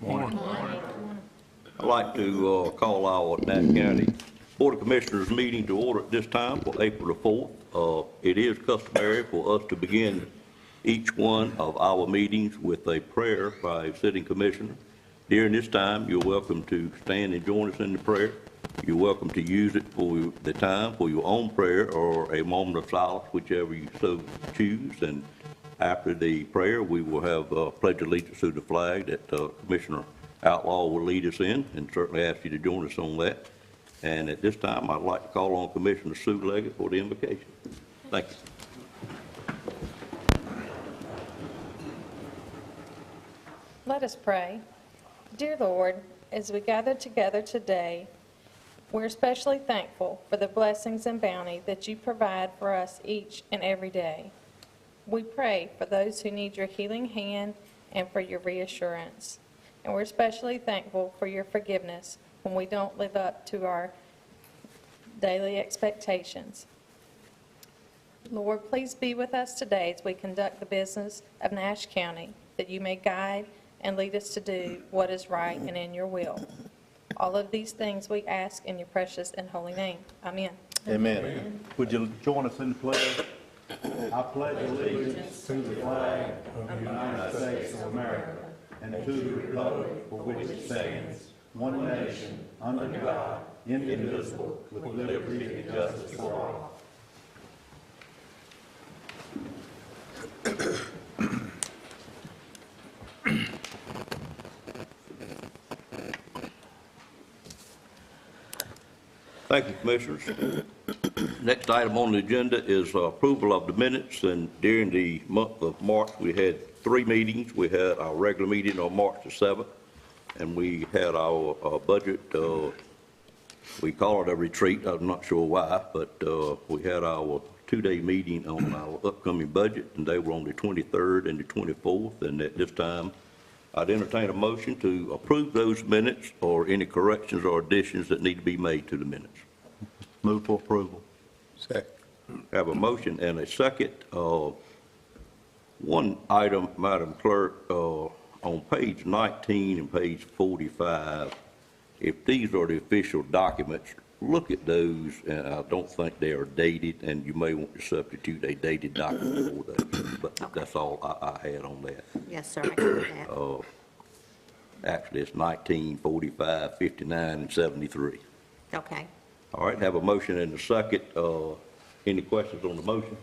Morning. I'd like to call our Nash County Board of Commissioners meeting to order at this time for April the 4th. It is customary for us to begin each one of our meetings with a prayer by a sitting commissioner. During this time, you're welcome to stand and join us in the prayer. You're welcome to use it for the time for your own prayer or a moment of silence, whichever you so choose. And after the prayer, we will have pledge allegiance to the flag that Commissioner Outlaw will lead us in, and certainly ask you to join us on that. And at this time, I'd like to call on Commissioner Sue Leggett for the invocation. Thank you. Let us pray. Dear Lord, as we gather together today, we're especially thankful for the blessings and bounty that you provide for us each and every day. We pray for those who need your healing hand and for your reassurance. And we're especially thankful for your forgiveness when we don't live up to our daily expectations. Lord, please be with us today as we conduct the business of Nash County, that you may guide and lead us to do what is right and in your will. All of these things we ask in your precious and holy name. Amen. Amen. Would you join us in the pledge? I pledge allegiance to the flag of the United States of America and to the republic for which it stands, one nation, under God, indivisible, with liberty and justice for all. Thank you, Commissioners. Next item on the agenda is approval of the minutes, and during the month of March, we had 3 meetings. We had our regular meeting on March the 7th, and we had our budget, we call it a retreat, I'm not sure why, but we had our 2-day meeting on our upcoming budget, and they were on the 23rd and the 24th, and at this time, I'd entertain a motion to approve those minutes or any corrections or additions that need to be made to the minutes. Move for approval. Second. Have a motion and a second. One item, Madam Clerk, on page 19 and page 45, if these are the official documents, look at those, and I don't think they are dated, and you may want to substitute a dated document for those, but that's all I had on that. Yes, sir, I can do that. Actually, it's 19, 45, 59, and 73. Okay. All right, have a motion and a second. Any questions on the motion?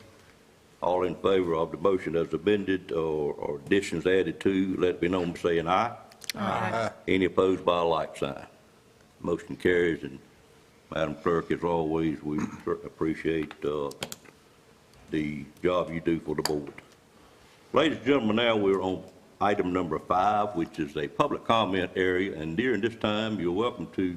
All in favor of the motion as amended or additions added to, let it be known by saying aye. Aye. Any opposed by a like sign? Motion carries, and Madam Clerk, as always, we certainly appreciate the job you do for the board. Ladies and gentlemen, now we're on item number 5, which is a public comment area, and during this time, you're welcome to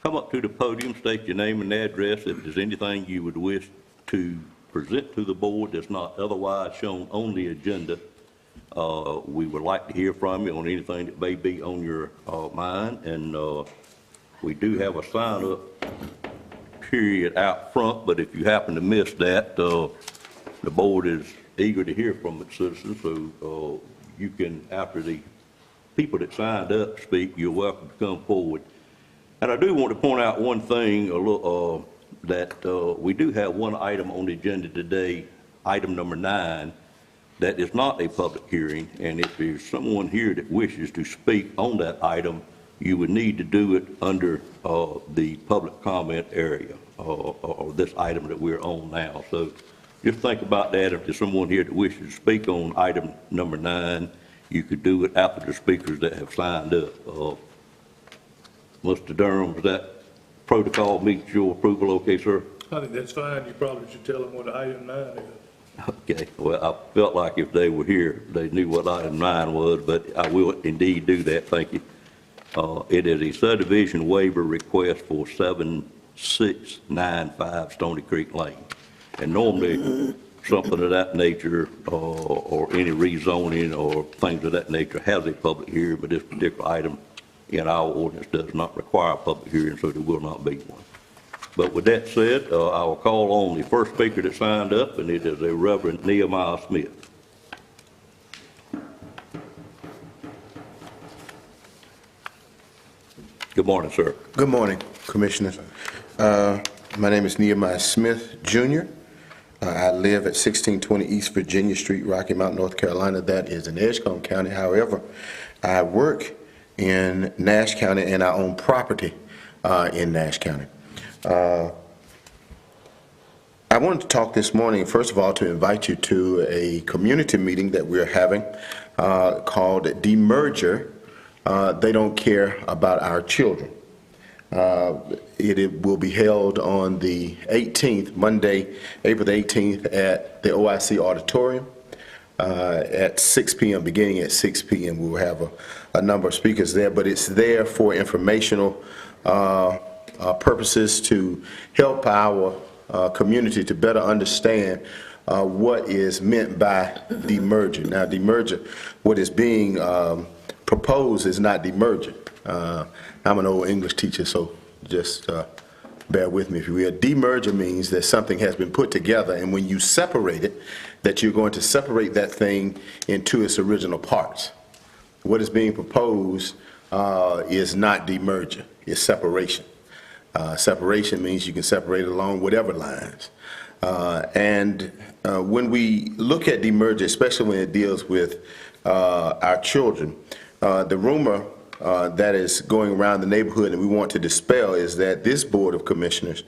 come up to the podium, state your name and address. If there's anything you would wish to present to the board that's not otherwise shown on the agenda, we would like to hear from you on anything that may be on your mind. And we do have a sign-up period out front, but if you happen to miss that, the board is eager to hear from its citizens. So you can, after the people that signed up speak, you're welcome to come forward. And I do want to point out one thing, that we do have one item on the agenda today, item number 9, that is not a public hearing. And if there's someone here that wishes to speak on that item, you would need to do it under the public comment area, or this item that we're on now. So just think about that. If there's someone here that wishes to speak on item number 9, you could do it after the speakers that have signed up. Mr. Durham, does that protocol meet your approval, okay, sir? I think that's fine. You probably should tell them what item 9 is. Okay, well, I felt like if they were here, they knew what item 9 was, but I will indeed do that, thank you. It is a subdivision waiver request for 7695 Stony Creek Lane. And normally, something of that nature, or any rezoning or things of that nature has a public hearing, but this particular item in our ordinance does not require a public hearing, so there will not be one. But with that said, I will call on the first speaker that signed up, and it is a Reverend Nehemiah Smith. Good morning, sir. Good morning, Commissioners. My name is Nehemiah Smith, Jr. I live at 1620 East Virginia Street, Rocky Mount, North Carolina. That is in Edgecombe County. However, I work in Nash County, and I own property in Nash County. I wanted to talk this morning, first of all, to invite you to a community meeting that we're having called Demerger. They don't care about our children. It will be held on the 18th, Monday, April the 18th, at the OIC Auditorium at 6 p.m., beginning at 6 p.m. We will have a number of speakers there, but it's there for informational purposes to help our community to better understand what is meant by demerger. Now, demerger, what is being proposed is not demerger. I'm an old English teacher, so just bear with me if you will. Demerger means that something has been put together, and when you separate it, that you're going to separate that thing into its original parts. What is being proposed is not demerger, it's separation. Separation means you can separate it along whatever lines. When we look at demerger, especially when it deals with our children, the rumor that is going around the neighborhood and we want to dispel is that this Board of Commissioners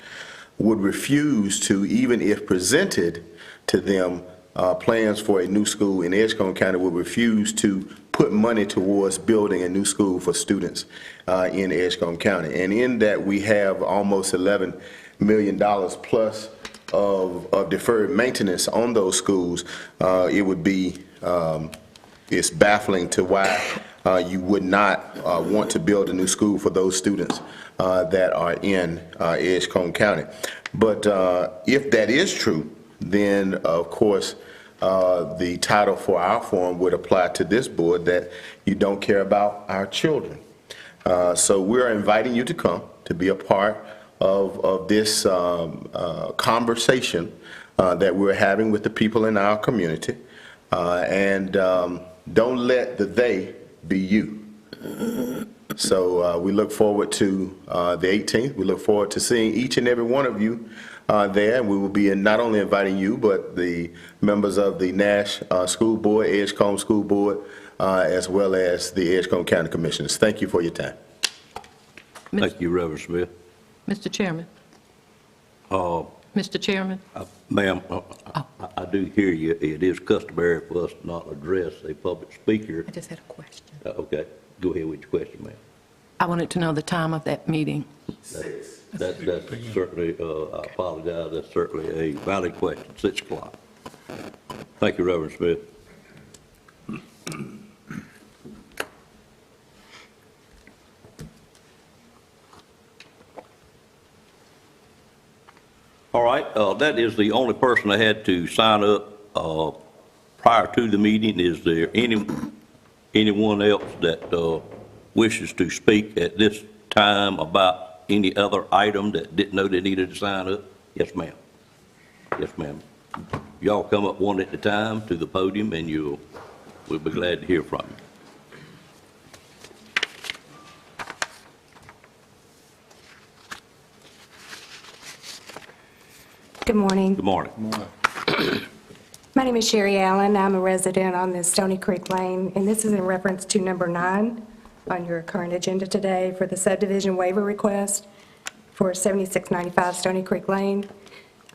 would refuse to, even if presented to them plans for a new school in Edgecombe County, would refuse to put money towards building a new school for students in Edgecombe County. And in that, we have almost $11 million plus of deferred maintenance on those schools. It would be, it's baffling to why you would not want to build a new school for those students that are in Edgecombe County. But if that is true, then of course the title for our forum would apply to this board, that you don't care about our children. So we're inviting you to come to be a part of this conversation that we're having with the people in our community. Don't let the they be you. So we look forward to the 18th. We look forward to seeing each and every one of you there. And we will be not only inviting you, but the members of the Nash School Board, Edgecombe School Board, as well as the Edgecombe County Commissioners. Thank you for your time. Thank you, Reverend Smith. Mr. Chairman. Mr. Chairman. Ma'am, I do hear you. It is customary for us to not address a public speaker. I just had a question. Okay, go ahead with your question, ma'am. I wanted to know the time of that meeting. That's certainly, I apologize, that's certainly a valid question, 6 o'clock. Thank you, Reverend Smith. All right, that is the only person I had to sign up prior to the meeting. Is there anyone else that wishes to speak at this time about any other item that didn't know they needed to sign up? Yes, ma'am. Yes, ma'am. Y'all come up one at a time to the podium, and we'll be glad to hear from you. Good morning. Good morning. My name is Sherry Allen. I'm a resident on this Stony Creek Lane, and this is in reference to number 9 on your current agenda today for the subdivision waiver request for 7695 Stony Creek Lane.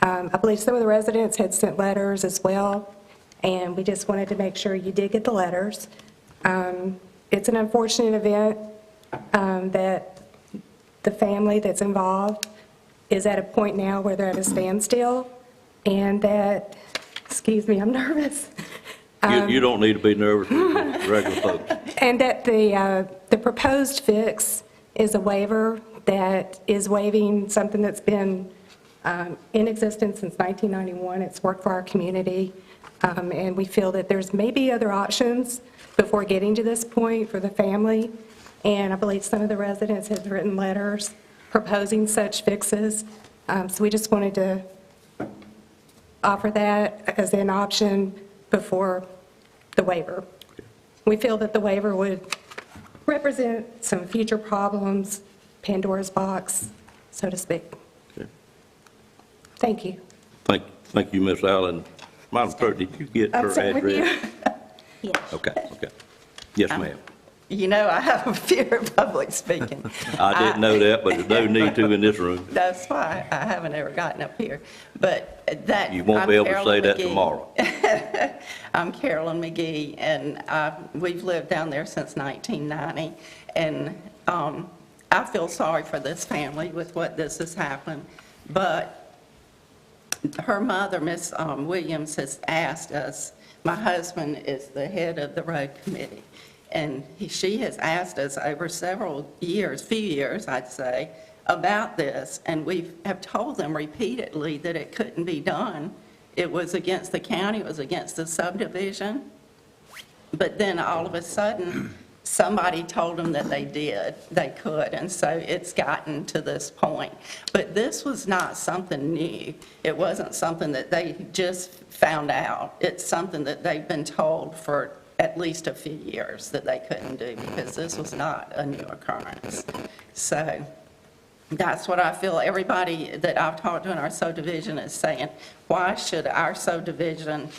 I believe some of the residents had sent letters as well, and we just wanted to make sure you did get the letters. It's an unfortunate event that the family that's involved is at a point now where they're at a standstill, and that, excuse me, I'm nervous. You don't need to be nervous, regular folks. And that the proposed fix is a waiver that is waiving something that's been in existence since 1991. It's worked for our community, and we feel that there's maybe other options before getting to this point for the family. And I believe some of the residents have written letters proposing such fixes. So we just wanted to offer that as an option before the waiver. We feel that the waiver would represent some future problems Pandora's box, so to speak. Okay. Thank you. Thank you, Ms. Allen. Madam Clerk, did you get her I'm sorry, with you. address? Yes. Okay. Yes, ma'am. You know, I have a fear of public speaking. I didn't know that, but there's no need to in this room. That's why I haven't ever gotten up here. But that. You won't be able to say that McGee. tomorrow. I'm Carolyn McGee, and we've lived down there since 1990. And I feel sorry for this family with what this has happened. But her mother, Miss Williams, has asked us, my husband is the head of the road committee, and she has asked us over several years, few years, I'd say, about this, and we have told them repeatedly that it couldn't be done. It was against the county, it was against the subdivision, but then all of a sudden, somebody told them that they could, and so it's gotten to this point. But this was not something new. It wasn't something that they just found out. It's something that they've been told for at least a few years that they couldn't do, because this was not a new occurrence. So that's what I feel everybody that I've talked to in our subdivision is saying. Why should our subdivision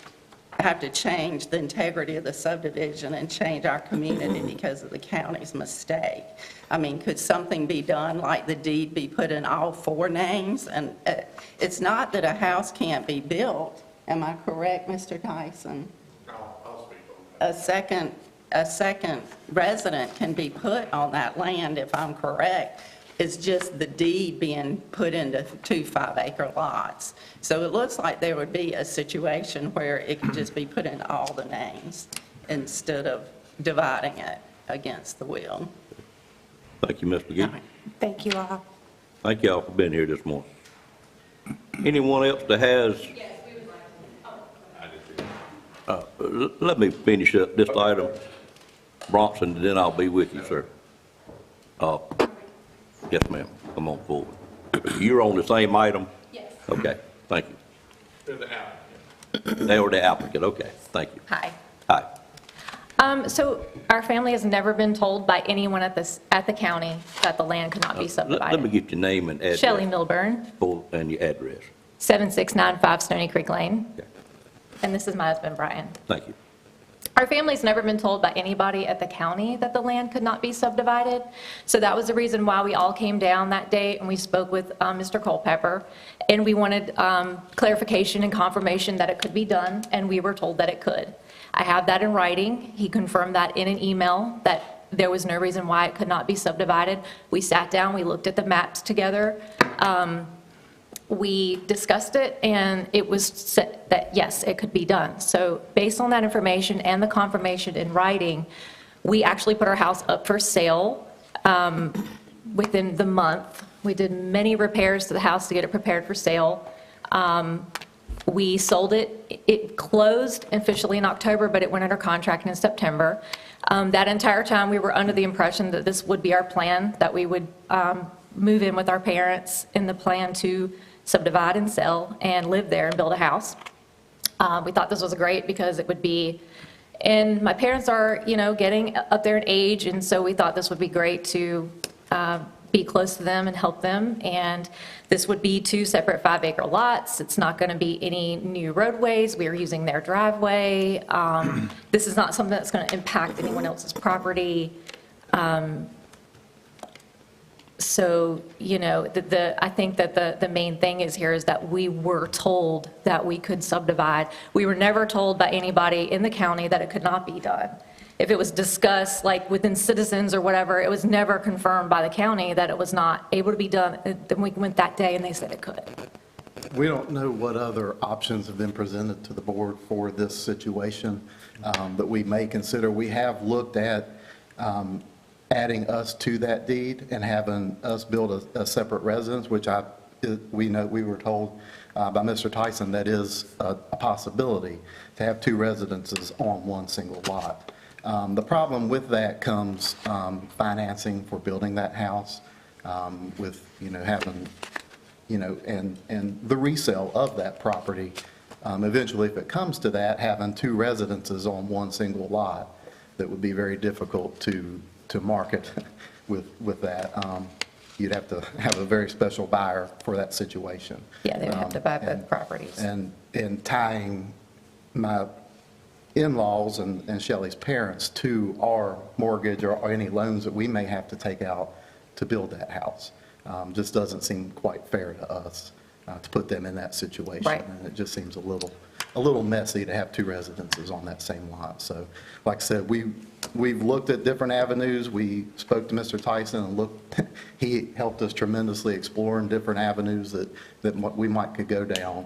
have to change the integrity of the subdivision and change our community because of the county's mistake? I mean, could something be done, like the deed be put in all 4 names? And it's not that a house can't be built. Am I correct, Mr. Tyson? I'll speak on that. A second resident can be put on that land, if I'm correct. It's just the deed being put into 2 5-acre lots. So it looks like there would be a situation where it could just be put in all the names instead of dividing it against the will. Thank you, Ms. McGee. Thank you all. Thank y'all for being here this morning. Anyone else that has? Let me finish up this item, Bronson, and then I'll be with you, sir. Yes, ma'am. Come on forward. You're on the same item? Yes. Okay, thank you. They're the applicant. They were the applicant, okay, thank you. Hi. Hi. So our family has never been told by anyone at the county that the land could not be Let me subdivided. get your name and address. Shelley Milburn, And your address. 7695 Stony Creek Lane, Okay, and this is my husband, Brian. thank you. Our family's never been told by anybody at the county that the land could not be subdivided. So that was the reason why we all came down that day and we spoke with Mr. Culpepper. And we wanted clarification and confirmation that it could be done, and we were told that it could. I have that in writing. He confirmed that in an email, that there was no reason why it could not be subdivided. We sat down, we looked at the maps together. We discussed it, and it was said that, yes, it could be done. So based on that information and the confirmation in writing, we actually put our house up for sale within the month. We did many repairs to the house to get it prepared for sale. We sold it. It closed officially in October, but it went under contract in September. That entire time, we were under the impression that this would be our plan, that we would move in with our parents in the plan to subdivide and sell and live there and build a house. We thought this was great because it would be, and my parents are, getting up there in age, and so we thought this would be great to be close to them and help them. And this would be 2 separate 5-acre lots. It's not going to be any new roadways. We are using their driveway. This is not something that's going to impact anyone else's property. So, I think that the main thing is that we were told that we could subdivide. We were never told by anybody in the county that it could not be done. If it was discussed, like within citizens or whatever, it was never confirmed by the county that it was not able to be done. Then we went that day and they said it could. We don't know what other options have been presented to the board for this situation that we may consider. We have looked at adding us to that deed and having us build a separate residence, which we were told by Mr. Tyson that is a possibility, to have 2 residences on one single lot. The problem with that comes financing for building that house, with having and the resale of that property. Eventually, if it comes to that, having 2 residences on one single lot, that would be very difficult to market with that. you'd have to have a very special buyer for that situation. Yeah, they would have to buy both And- properties. And tying my in-laws and Shelley's parents to our mortgage or any loans that we may have to take out to build that house, just doesn't seem quite fair to us to put them in that situation. Right. And it just seems a little messy to have two residences on that same lot. So, like I said, we've looked at different avenues. We spoke to Mr. Tyson and looked, he helped us tremendously exploring different avenues that we might could go down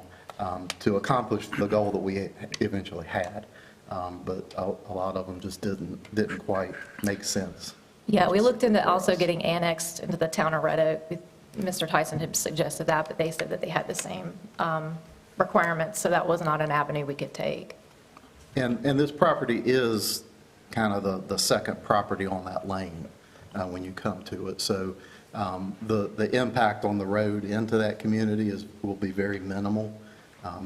to accomplish the goal that we eventually had. But a lot of them just didn't quite make sense. Yeah, we looked into also getting annexed into the town of Red Oak. Mr. Tyson had suggested that, but they said that they had the same requirements, so that was not an avenue we could take. And this property is kind of the second property on that lane when you come to it. So the impact on the road into that community will be very minimal.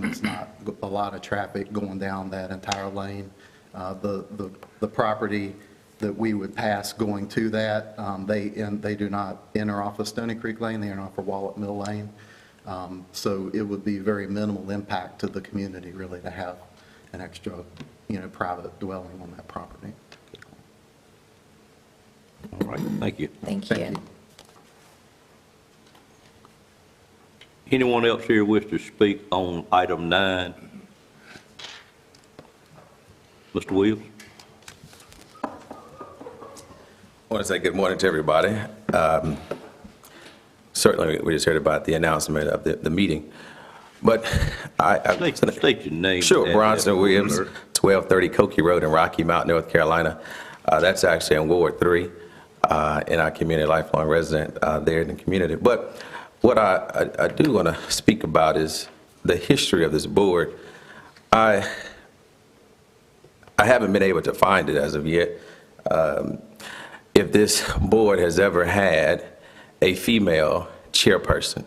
It's not a lot of traffic going down that entire lane. The property that we would pass going to that, they do not enter off of Stony Creek Lane, they enter off of Wallet Mill Lane. So it would be very minimal impact to the community really to have an extra, private dwelling on that property. All right, thank you. Thank Thank you. you. Anyone else here wish to speak on item 9? Mr. Williams? I want to say good morning to everybody. Certainly, we just heard about the announcement of the meeting, but State your name. Sure, and- Bronson Williams, 1230 Cokie Road in Rocky Mount, North Carolina. That's actually in Ward 3, in our community, lifelong resident there in the community. But what I do want to speak about is the history of this board. I haven't been able to find it as of yet. If this board has ever had a female chairperson.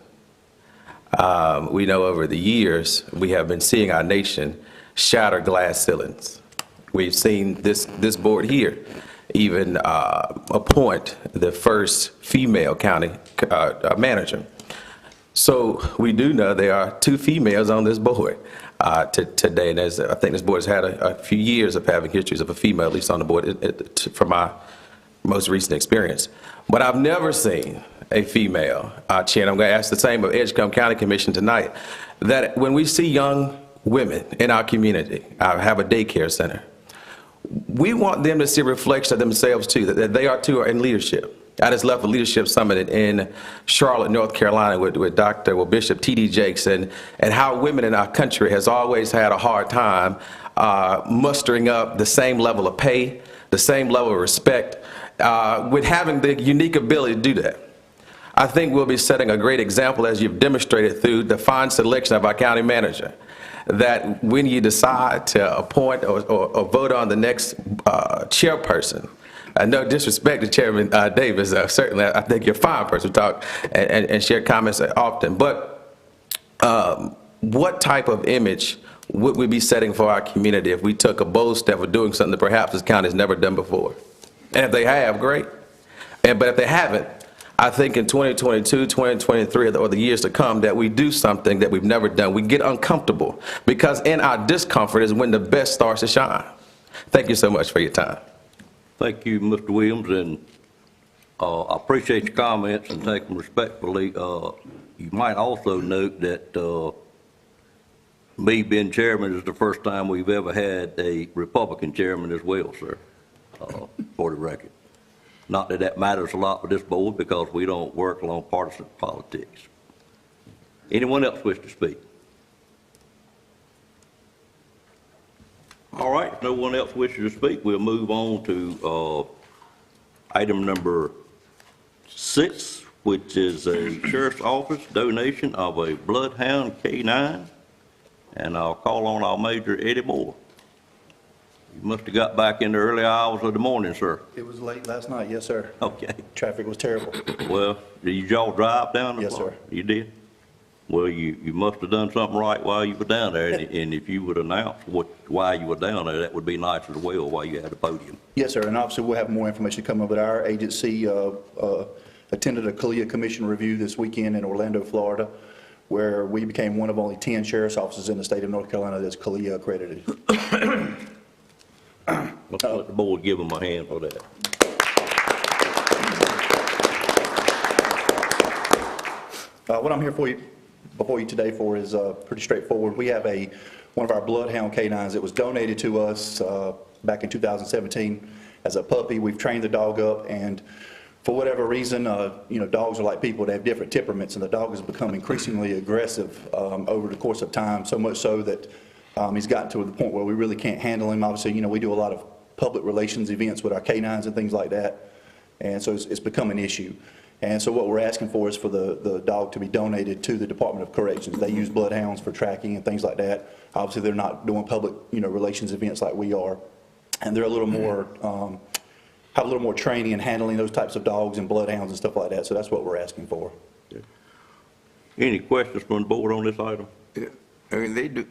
We know over the years, we have been seeing our nation shatter glass ceilings. We've seen this board here even appoint the first female county manager. So we do know there are 2 females on this board today, and I think this board has had a few years of having histories of a female, at least on the board, from my most recent experience. But I've never seen a female chair, and I'm going to ask the same of Edgecombe County Commission tonight, that when we see young women in our community, I have a daycare center, we want them to see a reflection of themselves too, that they are too in leadership. I just left a leadership summit in Charlotte, North Carolina with Bishop T.D. Jakes, and how women in our country has always had a hard time mustering up the same level of pay, the same level of respect, with having the unique ability to do that. I think we'll be setting a great example, as you've demonstrated through the fine selection of our county manager, that when you decide to appoint or vote on the next chairperson, no disrespect to Chairman Davis, certainly I think you're a fine person to talk and share comments often, but what type of image would we be setting for our community if we took a bold step of doing something that perhaps this county has never done before? And if they have, great. But if they haven't, I think in 2022, 2023, or the years to come, that we do something that we've never done. We get uncomfortable, because in our discomfort is when the best starts to shine. Thank you so much for your time. Thank you, Mr. Williams, and I appreciate your comments and take them respectfully. You might also note that me being chairman is the first time we've ever had a Republican chairman as well, sir, for the record. Not that that matters a lot for this board, because we don't work along partisan politics. Anyone else wish to speak? All right, if no one else wishes to speak, we'll move on to item number 6, which is a sheriff's office donation of a Bloodhound K9. And I'll call on our Major Eddie Moore. You must have got back in the early hours of the morning, sir. It was late last night, yes, sir. Okay. Traffic was terrible. Well, did y'all drive down? Yes, sir. You did? Well, you must have done something right while you were down there, and if you would announce why you were down there, that would be nice as well while you had the podium. Yes, sir, and obviously we'll have more information coming, but our agency attended a CALEA Commission review this weekend in Orlando, Florida, where we became one of only 10 sheriff's offices in the state of North Carolina that's CALEA accredited. Let's let the board give them a hand for that. What I'm here before you today for is pretty straightforward. We have one of our bloodhound canines that was donated to us back in 2017 as a puppy. We've trained the dog up, and for whatever reason, dogs are like people. They have different temperaments, and the dog has become increasingly aggressive over the course of time, so much so that he's gotten to the point where we really can't handle him. Obviously, we do a lot of public relations events with our canines and things like that, and so it's become an issue. And so what we're asking for is for the dog to be donated to the Department of Corrections. They use bloodhounds for tracking and things like that. Obviously, they're not doing public, relations events like we are, and they're a little more, have a little more training in handling those types of dogs and bloodhounds and stuff like that. So that's what we're asking for. Any questions from the board on this item? I mean, they do,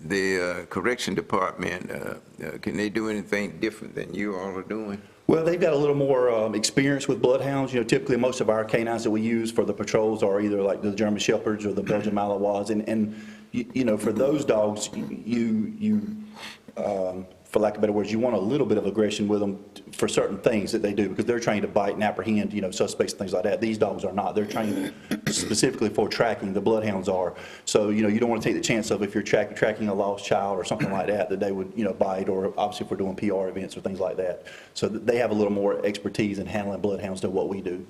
the correction department, can they do anything different than you all are doing? Well, they've got a little more experience with bloodhounds. Typically most of our canines that we use for the patrols are either like the German Shepherds or the Belgian Malinois. And for those dogs, for lack of better words, you want a little bit of aggression with them for certain things that they do, because they're trained to bite and apprehend, suspects and things like that. These dogs are not. They're trained specifically for tracking. The bloodhounds are. So, you don't want to take the chance of, if you're tracking a lost child or something like that, that they would, bite, or obviously if we're doing PR events or things like that. So they have a little more expertise in handling bloodhounds than what we do.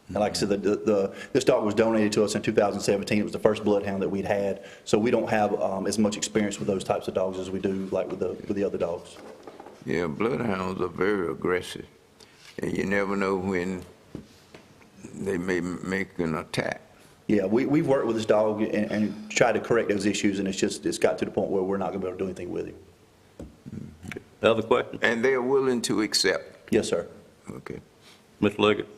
And like I said, this dog was donated to us in 2017. It was the first bloodhound that we'd had. So we don't have as much experience with those types of dogs as we do like with the other dogs. Yeah, bloodhounds are very aggressive, and you never know when they may make an attack. Yeah, we've worked with this dog and tried to correct those issues, and it's got to the point where we're not going to be able to do anything with him. Other questions? And they're willing to accept? Yes, sir. Okay. Ms. Leggett?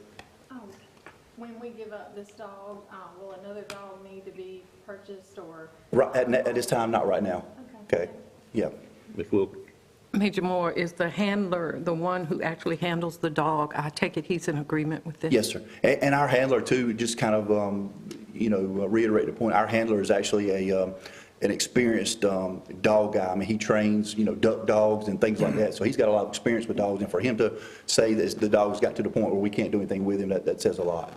When we give up this dog, will another dog need to be purchased, or? Right, at this time, not right now. Okay. Yeah. Ms. Wilkins? Major Moore, is the handler the one who actually handles the dog? I take it he's in agreement with this? Yes, sir. And our handler, too, just kind of, reiterate the point, our handler is actually an experienced dog guy. I mean, he trains, duck dogs and things like that. So he's got a lot of experience with dogs. And for him to say that the dog's got to the point where we can't do anything with him, that says a lot.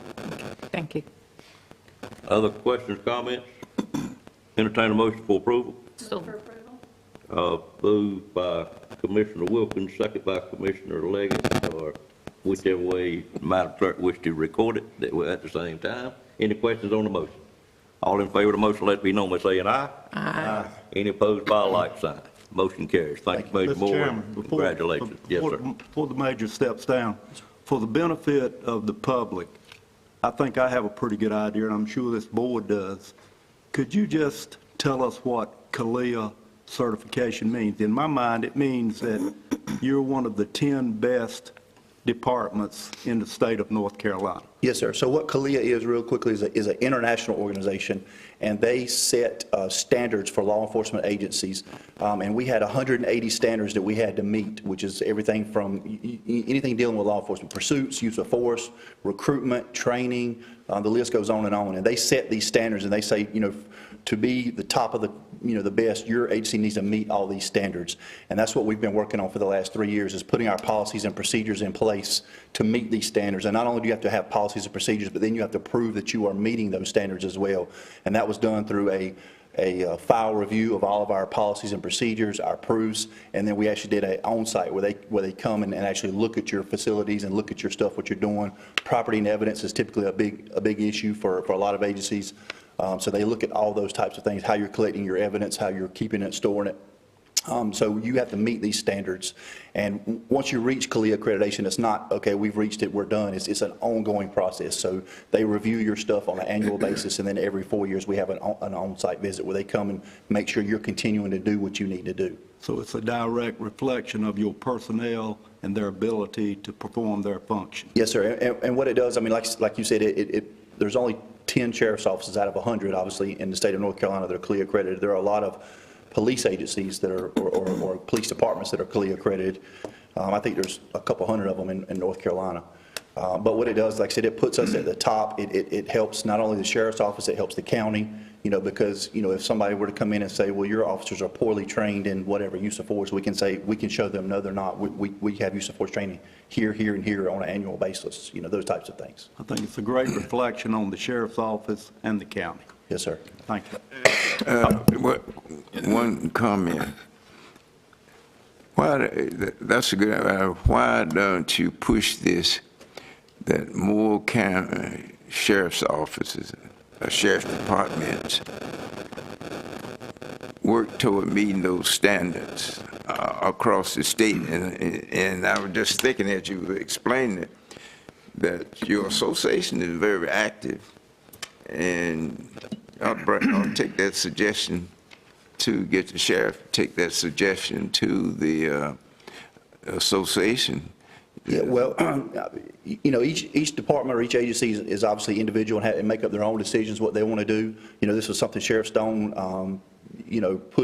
Thank you. Other questions, comments? Entertain a motion for approval. So, Moved by Commissioner Wilkins, second by Commissioner Leggett, or whichever way Madam Clerk wish to record it, that we're at the same time. Any questions on the motion? All in favor of the motion, let it be known by saying aye. Aye. Any opposed by a like sign. Motion carries. Thank you, Major Mr. Moore. Chairman, Congratulations. Yes, sir. Before the major steps down, for the benefit of the public, I think I have a pretty good idea, and I'm sure this board does. Could you just tell us what CALEA certification means? In my mind, it means that you're one of the 10 best departments in the state of North Carolina. Yes, sir. So what CALEA is, real quickly, is an international organization, and they set standards for law enforcement agencies. And we had 180 standards that we had to meet, which is everything from anything dealing with law enforcement, pursuits, use of force, recruitment, training, the list goes on and on. And they set these standards, and they say, to be the top of the best, your agency needs to meet all these standards. And that's what we've been working on for the last 3 years, is putting our policies and procedures in place to meet these standards. And not only do you have to have policies and procedures, but then you have to prove that you are meeting those standards as well. And that was done through a file review of all of our policies and procedures, our proofs, and then we actually did an on-site where they come and actually look at your facilities and look at your stuff, what you're doing. Property and evidence is typically a big issue for a lot of agencies. So they look at all those types of things, how you're collecting your evidence, how you're keeping it, storing it. So you have to meet these standards. And once you reach CALEA accreditation, it's not, okay, we've reached it, we're done. It's an ongoing process. So they review your stuff on an annual basis, and then every 4 years we have an on-site visit where they come and make sure you're continuing to do what you need to do. So it's a direct reflection of your personnel and their ability to perform their function. Yes, sir. And what it does, I mean, like you said, there's only 10 sheriff's offices out of 100, obviously, in the state of North Carolina that are CALEA accredited. There are a lot of police agencies that are, or police departments that are CALEA accredited. I think there's a couple hundred of them in North Carolina. But what it does, like I said, it puts us at the top. It helps not only the sheriff's office, it helps the county, because, if somebody were to come in and say, well, your officers are poorly trained in whatever use of force, we can show them, no, they're not. We have use of force training here, and here on an annual basis, those types of things. I think it's a great reflection on the sheriff's office and the county. Yes, sir. Thank you. One comment. That's a good, why don't you push this, that more county sheriff's offices, sheriff's departments work toward meeting those standards across the state? And I was just thinking as you were explaining it, that your association is very active, and I'll take that suggestion to get the sheriff, take that suggestion to the association. Yeah, well, each department or each agency is obviously individual and make up their own decisions what they want to do. This was something Sheriff Stone,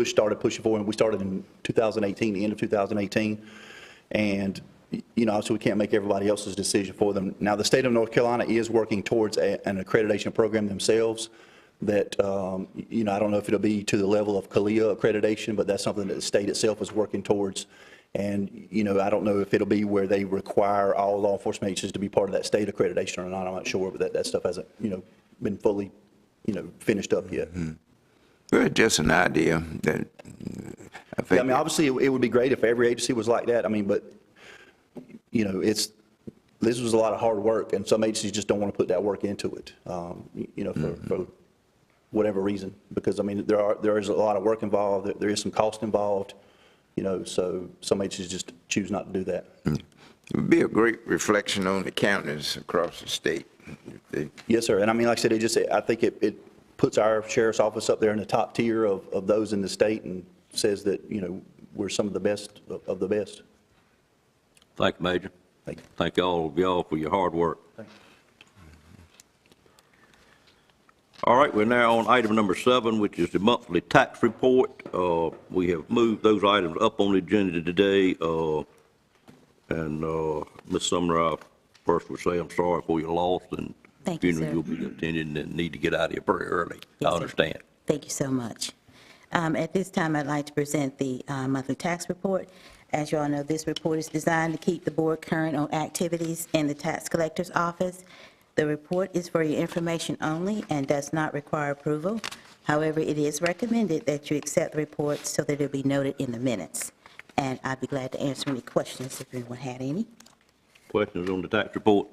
started pushing for, and we started in 2018, the end of 2018. And, obviously we can't make everybody else's decision for them. Now, the state of North Carolina is working towards an accreditation program themselves that, I don't know if it'll be to the level of CALEA accreditation, but that's something that the state itself is working towards. And, I don't know if it'll be where they require all law enforcement agencies to be part of that state accreditation or not. I'm not sure, but that stuff hasn't, been fully, finished up yet. Mm-hmm. Well, just an idea that I think. Yeah, obviously it would be great if every agency was like that. But, this was a lot of hard work, and some agencies just don't want to put that work into it, for whatever reason. Because, there is a lot of work involved, there is some cost involved. So some agencies just choose not to do that. It would be a great reflection on the counties across the state. Yes, sir. And like I said, I think it puts our sheriff's office up there in the top tier of those in the state, and says that, we're some of the best of the best. Thank you, Major. Thank you. Thank all of y'all for your hard work. Thank you. All right, we're now on item number 7, which is the monthly tax report. We have moved those items up on the agenda today. Ms. Sumner, I first would say I'm sorry for your loss, and Thank you, funeral sir. you'll be attending and need to get out of here pretty early. Yes, I sir. understand. Thank you so much. At this time, I'd like to present the monthly tax report. As you all know, this report is designed to keep the board current on activities in the tax collector's office. The report is for your information only and does not require approval. However, it is recommended that you accept the report so that it'll be noted in the minutes. And I'd be glad to answer any questions if anyone had any. Questions on the tax report?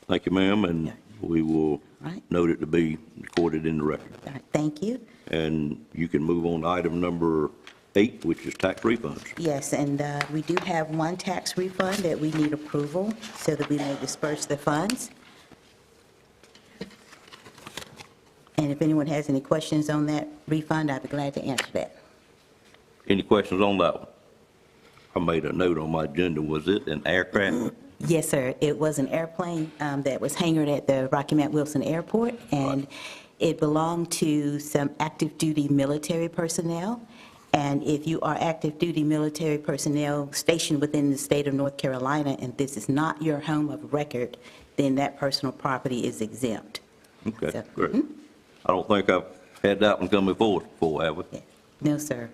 Thank you, ma'am, and we will Right. note it to be recorded in the record. All right, thank you. And you can move on to item number 8, which is tax refunds. Yes, and we do have one tax refund that we need approval so that we may disperse the funds. And if anyone has any questions on that refund, I'd be glad to answer that. Any questions on that one? I made a note on my agenda. Was it an aircraft? Yes, sir. It was an airplane that was hangared at the Rocky Mount Wilson Airport, and it belonged to some active duty military personnel. And if you are active duty military personnel stationed within the state of North Carolina, and this is not your home of record, then that personal property is exempt. Okay, So, great. I don't think I've had that one come before, have we? yeah. No, sir.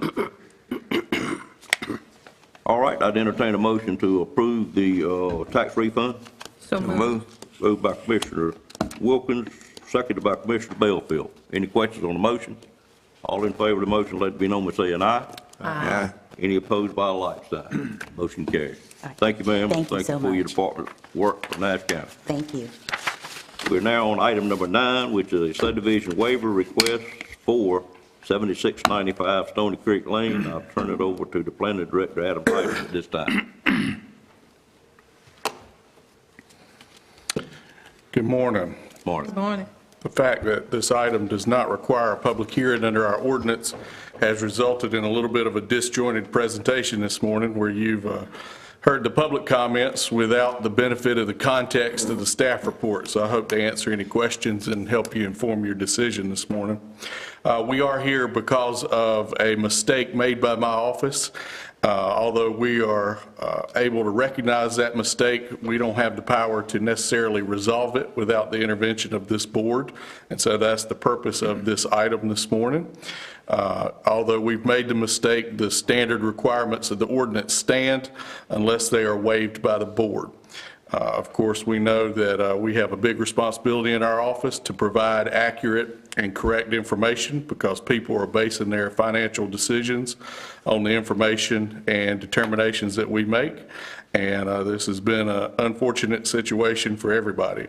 All right, I'd entertain a motion to approve the tax refund. So moved. Moved by Commissioner Wilkins, seconded by Commissioner Bellfield. Any questions on the motion? All in favor of the motion, let it be known by saying aye. Aye. Any opposed by a like sign? Motion carries. All right. Thank you, ma'am. Thank you so for your much. department's work for Nash County. Thank you. We're now on item number 9, which is a subdivision waiver request for 7695 Stony Creek Lane. I'll turn it over to the planning director, Adam Price, at this time. Good morning. Morning. Good morning. The fact that this item does not require a public hearing under our ordinance has resulted in a little bit of a disjointed presentation this morning, where you've heard the public comments without the benefit of the context of the staff report. So I hope to answer any questions and help you inform your decision this morning. We are here because of a mistake made by my office. Although we are able to recognize that mistake, we don't have the power to necessarily resolve it without the intervention of this board. And so that's the purpose of this item this morning. Although we've made the mistake, the standard requirements of the ordinance stand unless they are waived by the board. Of course, we know that we have a big responsibility in our office to provide accurate and correct information because people are basing their financial decisions on the information and determinations that we make. And this has been an unfortunate situation for everybody.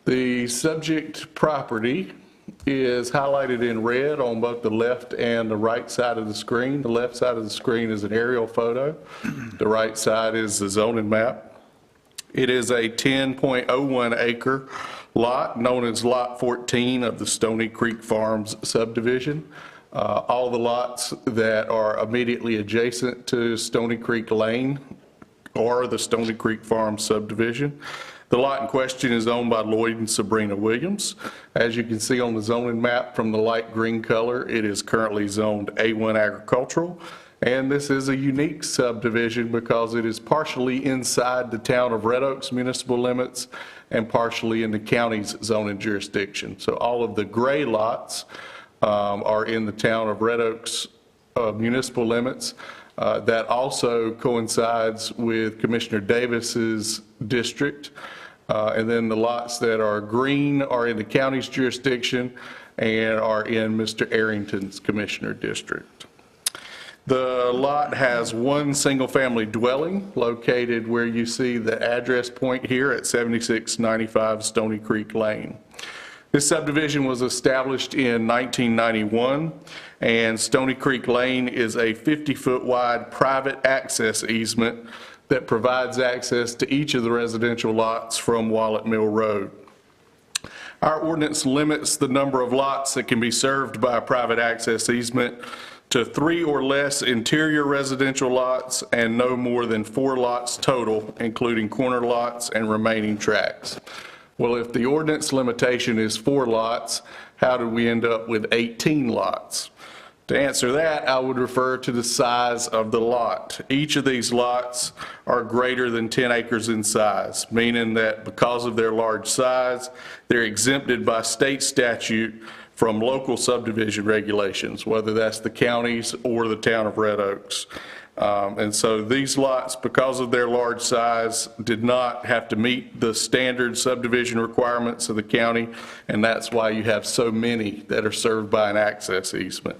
The subject property is highlighted in red on both the left and the right side of the screen. The left side of the screen is an aerial photo. The right side is the zoning map. It is a 10.01 acre lot known as Lot 14 of the Stony Creek Farms subdivision. All the lots that are immediately adjacent to Stony Creek Lane are the Stony Creek Farms subdivision. The lot in question is owned by Lloyd and Sabrina Williams. As you can see on the zoning map from the light green color, it is currently zoned A1 agricultural. And this is a unique subdivision because it is partially inside the town of Red Oaks municipal limits and partially in the county's zoning jurisdiction. So all of the gray lots are in the town of Red Oaks municipal limits. That also coincides with Commissioner Davis's district. And then the lots that are green are in the county's jurisdiction and are in Mr. Arrington's commissioner district. The lot has one single-family dwelling located where you see the address point here at 7695 Stony Creek Lane. This subdivision was established in 1991, and Stony Creek Lane is a 50-foot wide private access easement that provides access to each of the residential lots from Wallet Mill Road. Our ordinance limits the number of lots that can be served by a private access easement to 3 or less interior residential lots and no more than 4 lots total, including corner lots and remaining tracts. Well, if the ordinance limitation is 4 lots, how did we end up with 18 lots? To answer that, I would refer to the size of the lot. Each of these lots are greater than 10 acres in size, meaning that because of their large size, they're exempted by state statute from local subdivision regulations, whether that's the counties or the town of Red Oaks. And so these lots, because of their large size, did not have to meet the standard subdivision requirements of the county, and that's why you have so many that are served by an access easement.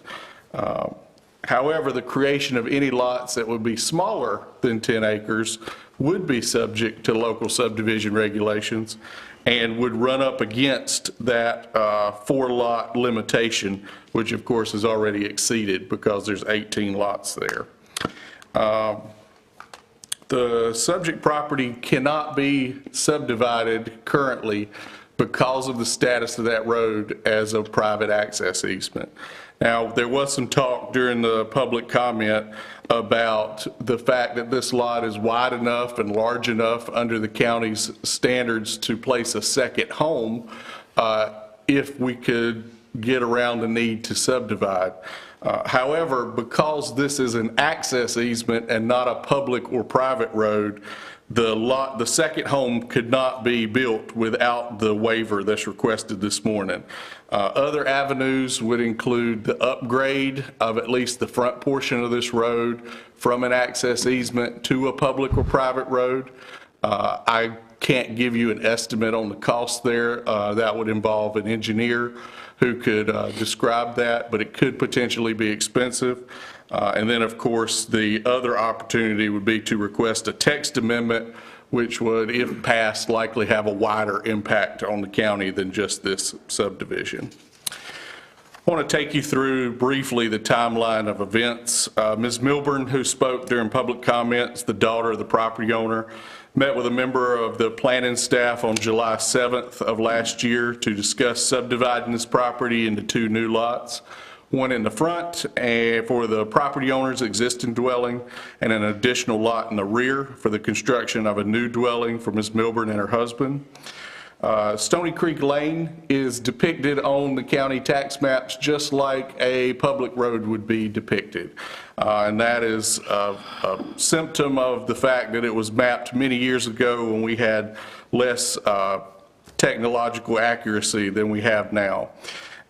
However, the creation of any lots that would be smaller than 10 acres would be subject to local subdivision regulations and would run up against that 4-lot limitation, which of course is already exceeded because there's 18 lots there. The subject property cannot be subdivided currently because of the status of that road as a private access easement. Now, there was some talk during the public comment about the fact that this lot is wide enough and large enough under the county's standards to place a second home if we could get around the need to subdivide. However, because this is an access easement and not a public or private road, the second home could not be built without the waiver that's requested this morning. Other avenues would include the upgrade of at least the front portion of this road from an access easement to a public or private road. I can't give you an estimate on the cost there. That would involve an engineer who could describe that, but it could potentially be expensive. And then, of course, the other opportunity would be to request a text amendment, which would, if passed, likely have a wider impact on the county than just this subdivision. I want to take you through briefly the timeline of events. Ms. Milburn, who spoke during public comments, the daughter of the property owner, met with a member of the planning staff on July 7th of last year to discuss subdividing this property into 2 new lots. One in the front for the property owner's existing dwelling, and an additional lot in the rear for the construction of a new dwelling for Ms. Milburn and her husband. Stony Creek Lane is depicted on the county tax maps just like a public road would be depicted. And that is a symptom of the fact that it was mapped many years ago when we had less technological accuracy than we have now.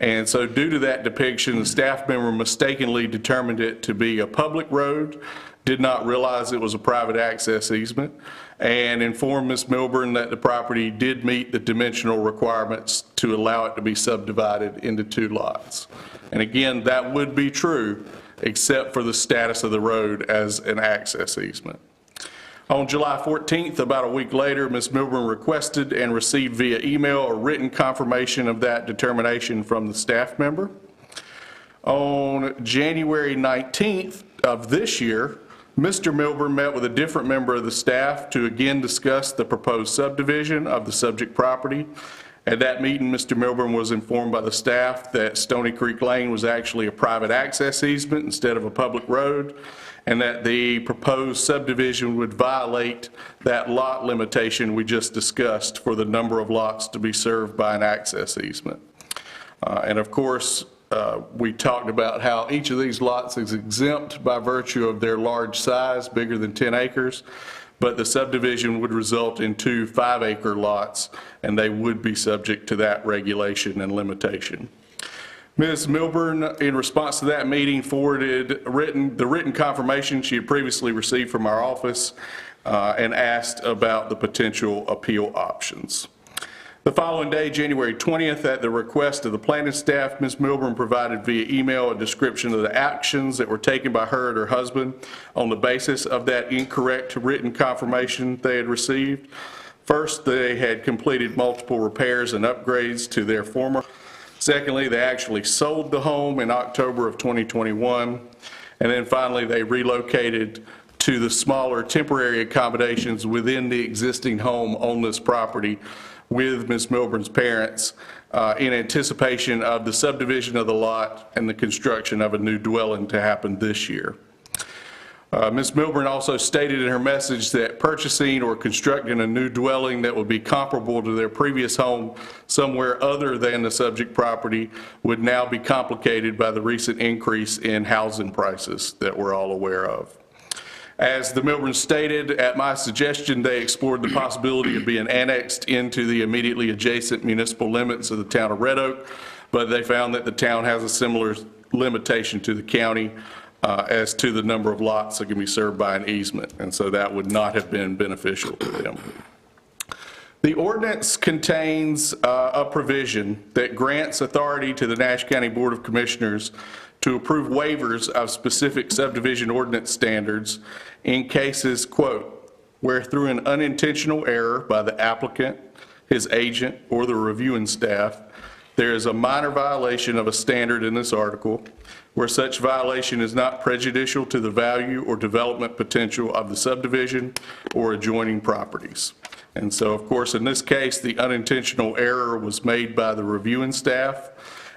And so due to that depiction, the staff member mistakenly determined it to be a public road, did not realize it was a private access easement, and informed Ms. Milburn that the property did meet the dimensional requirements to allow it to be subdivided into 2 lots. And again, that would be true except for the status of the road as an access easement. On July 14th, about a week later, Ms. Milburn requested and received via email a written confirmation of that determination from the staff member. On January 19th of this year, Mr. Milburn met with a different member of the staff to again discuss the proposed subdivision of the subject property. At that meeting, Mr. Milburn was informed by the staff that Stony Creek Lane was actually a private access easement instead of a public road, and that the proposed subdivision would violate that lot limitation we just discussed for the number of lots to be served by an access easement. And of course, we talked about how each of these lots is exempt by virtue of their large size, bigger than 10 acres, but the subdivision would result in 2 5-acre lots, and they would be subject to that regulation and limitation. Ms. Milburn, in response to that meeting, forwarded the written confirmation she had previously received from our office and asked about the potential appeal options. The following day, January 20th, at the request of the planning staff, Ms. Milburn provided via email a description of the actions that were taken by her and her husband on the basis of that incorrect written confirmation they had received. First, they had completed multiple repairs and upgrades to their former. Secondly, they actually sold the home in October of 2021. And then finally, they relocated to the smaller temporary accommodations within the existing home on this property with Ms. Milburn's parents in anticipation of the subdivision of the lot and the construction of a new dwelling to happen this year. Ms. Milburn also stated in her message that purchasing or constructing a new dwelling that would be comparable to their previous home somewhere other than the subject property would now be complicated by the recent increase in housing prices that we're all aware of. As the Milburn stated, at my suggestion, they explored the possibility of being annexed into the immediately adjacent municipal limits of the town of Red Oak, but they found that the town has a similar limitation to the county as to the number of lots that can be served by an easement, and so that would not have been beneficial to them. The ordinance contains a provision that grants authority to the Nash County Board of Commissioners to approve waivers of specific subdivision ordinance standards in cases, quote, where through an unintentional error by the applicant, his agent, or the reviewing staff, there is a minor violation of a standard in this article, where such violation is not prejudicial to the value or development potential of the subdivision or adjoining properties. And so, of course, in this case, the unintentional error was made by the reviewing staff,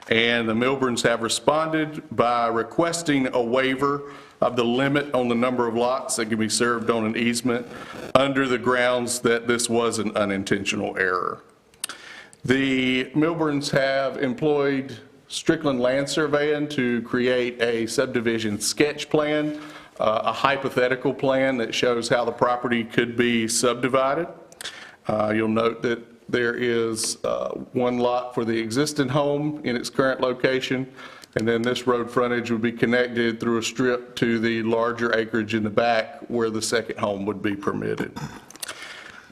and the Milburns have responded by requesting a waiver of the limit on the number of lots that can be served on an easement under the grounds that this was an unintentional error. The Milburns have employed Strickland Land Surveying to create a subdivision sketch plan, a hypothetical plan that shows how the property could be subdivided. You'll note that there is one lot for the existing home in its current location, and then this road frontage would be connected through a strip to the larger acreage in the back where the second home would be permitted.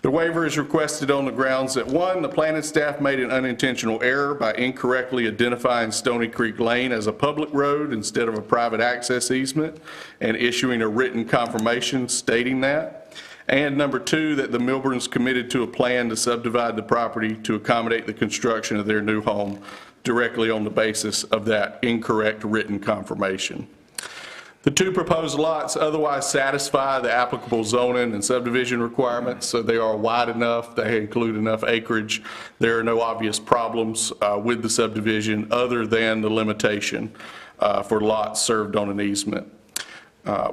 The waiver is requested on the grounds that, one, the planning staff made an unintentional error by incorrectly identifying Stony Creek Lane as a public road instead of a private access easement and issuing a written confirmation stating that. And number two, that the Milburns committed to a plan to subdivide the property to accommodate the construction of their new home directly on the basis of that incorrect written confirmation. The two proposed lots otherwise satisfy the applicable zoning and subdivision requirements, so they are wide enough, they include enough acreage. There are no obvious problems with the subdivision other than the limitation for lots served on an easement.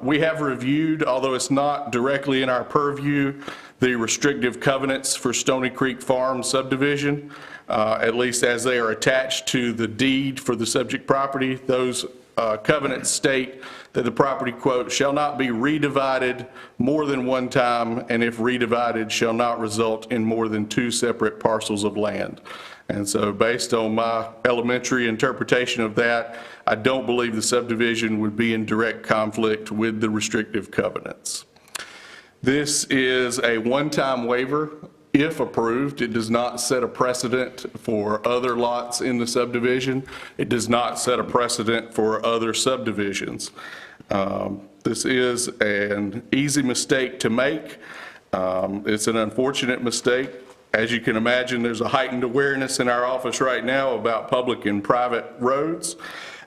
We have reviewed, although it's not directly in our purview, the restrictive covenants for Stony Creek Farm subdivision, at least as they are attached to the deed for the subject property. Those covenants state that the property, quote, shall not be redivided more than one time, and if redivided, shall not result in more than 2 separate parcels of land. And so based on my elementary interpretation of that, I don't believe the subdivision would be in direct conflict with the restrictive covenants. This is a one-time waiver. If approved, it does not set a precedent for other lots in the subdivision. It does not set a precedent for other subdivisions. This is an easy mistake to make. It's an unfortunate mistake. As you can imagine, there's a heightened awareness in our office right now about public and private roads.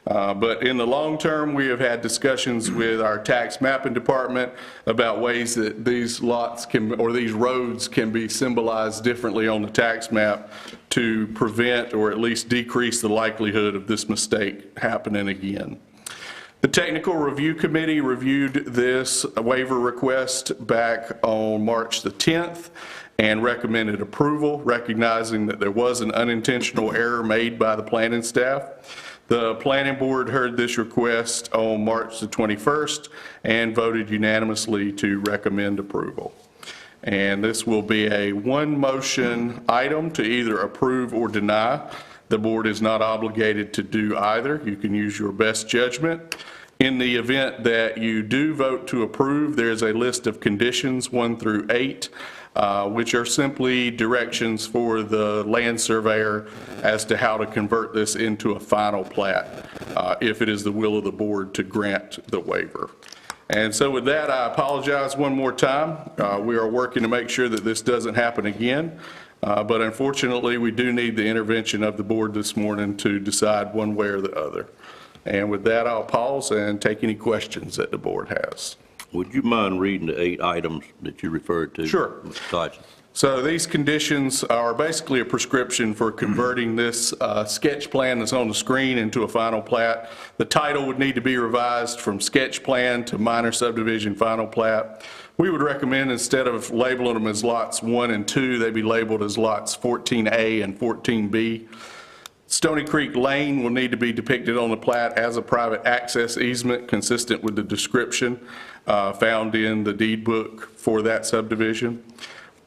But in the long term, we have had discussions with our tax mapping department about ways that these lots can, or these roads can be symbolized differently on the tax map to prevent or at least decrease the likelihood of this mistake happening again. The Technical Review Committee reviewed this waiver request back on March the 10th and recommended approval, recognizing that there was an unintentional error made by the planning staff. The planning board heard this request on March the 21st and voted unanimously to recommend approval. And this will be a one motion item to either approve or deny. The board is not obligated to do either. You can use your best judgment. In the event that you do vote to approve, there's a list of conditions 1 through 8, which are simply directions for the land surveyor as to how to convert this into a final plat, if it is the will of the board to grant the waiver. And so with that, I apologize one more time. We are working to make sure that this doesn't happen again. But unfortunately, we do need the intervention of the board this morning to decide one way or the other. And with that, I'll pause and take any questions that the board has. Would you mind reading the 8 items that you referred to? Sure. Mr. Tyson? So these conditions are basically a prescription for converting this sketch plan that's on the screen into a final plat. The title would need to be revised from sketch plan to minor subdivision final plat. We would recommend, instead of labeling them as lots 1 and 2, they be labeled as lots 14A and 14B. Stony Creek Lane will need to be depicted on the plat as a private access easement consistent with the description found in the deed book for that subdivision.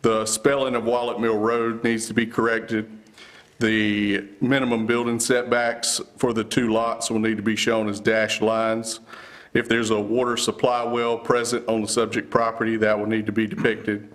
The spelling of Wallet Mill Road needs to be corrected. The minimum building setbacks for the 2 lots will need to be shown as dashed lines. If there's a water supply well present on the subject property, that will need to be depicted.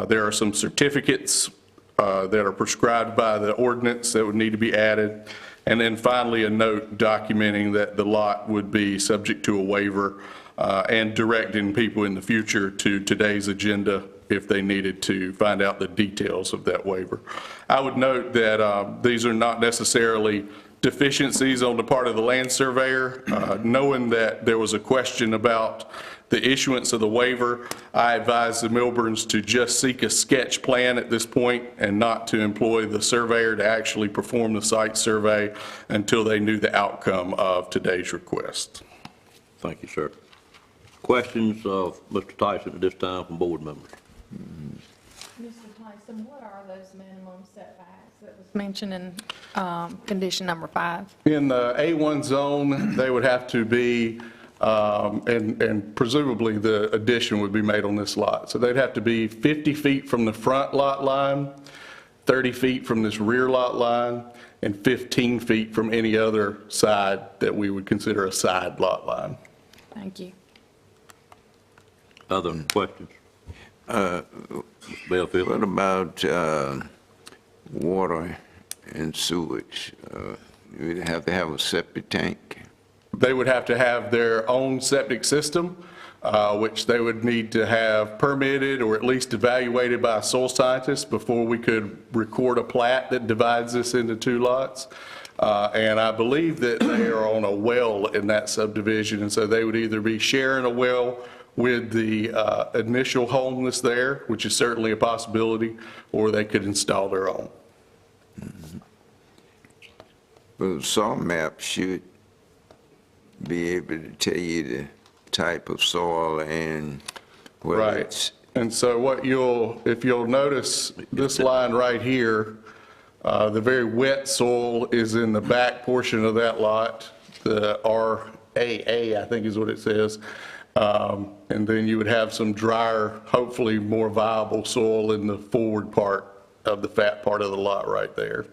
There are some certificates that are prescribed by the ordinance that would need to be added. And then finally, a note documenting that the lot would be subject to a waiver and directing people in the future to today's agenda if they needed to find out the details of that waiver. I would note that these are not necessarily deficiencies on the part of the land surveyor. Knowing that there was a question about the issuance of the waiver, I advised the Milburns to just seek a sketch plan at this point and not to employ the surveyor to actually perform the site survey until they knew the outcome of today's request. Thank you, sir. Questions of Mr. Tyson at this time from board members? Mr. Tyson, what are those minimum setbacks that was mentioned in condition number 5? In the A1 zone, they would have to be, and presumably the addition would be made on this lot. So they'd have to be 50 feet from the front lot line, 30 feet from this rear lot line, and 15 feet from any other side that we would consider a side lot line. Thank you. Other questions? Belfield? What about water and sewage? You'd have to have a septic tank? They would have to have their own septic system, which they would need to have permitted or at least evaluated by a soil scientist before we could record a plat that divides this into 2 lots. And I believe that they are on a well in that subdivision, and so they would either be sharing a well with the initial home that's there, which is certainly a possibility, or they could install their own. Well, the soil map should be able to tell you the type of soil and whether Right. it's And so if you'll notice this line right here, the very wet soil is in the back portion of that lot, the RAA, I think is what it says. And then you would have some drier, hopefully more viable soil in the forward part of the fat part of the lot right there.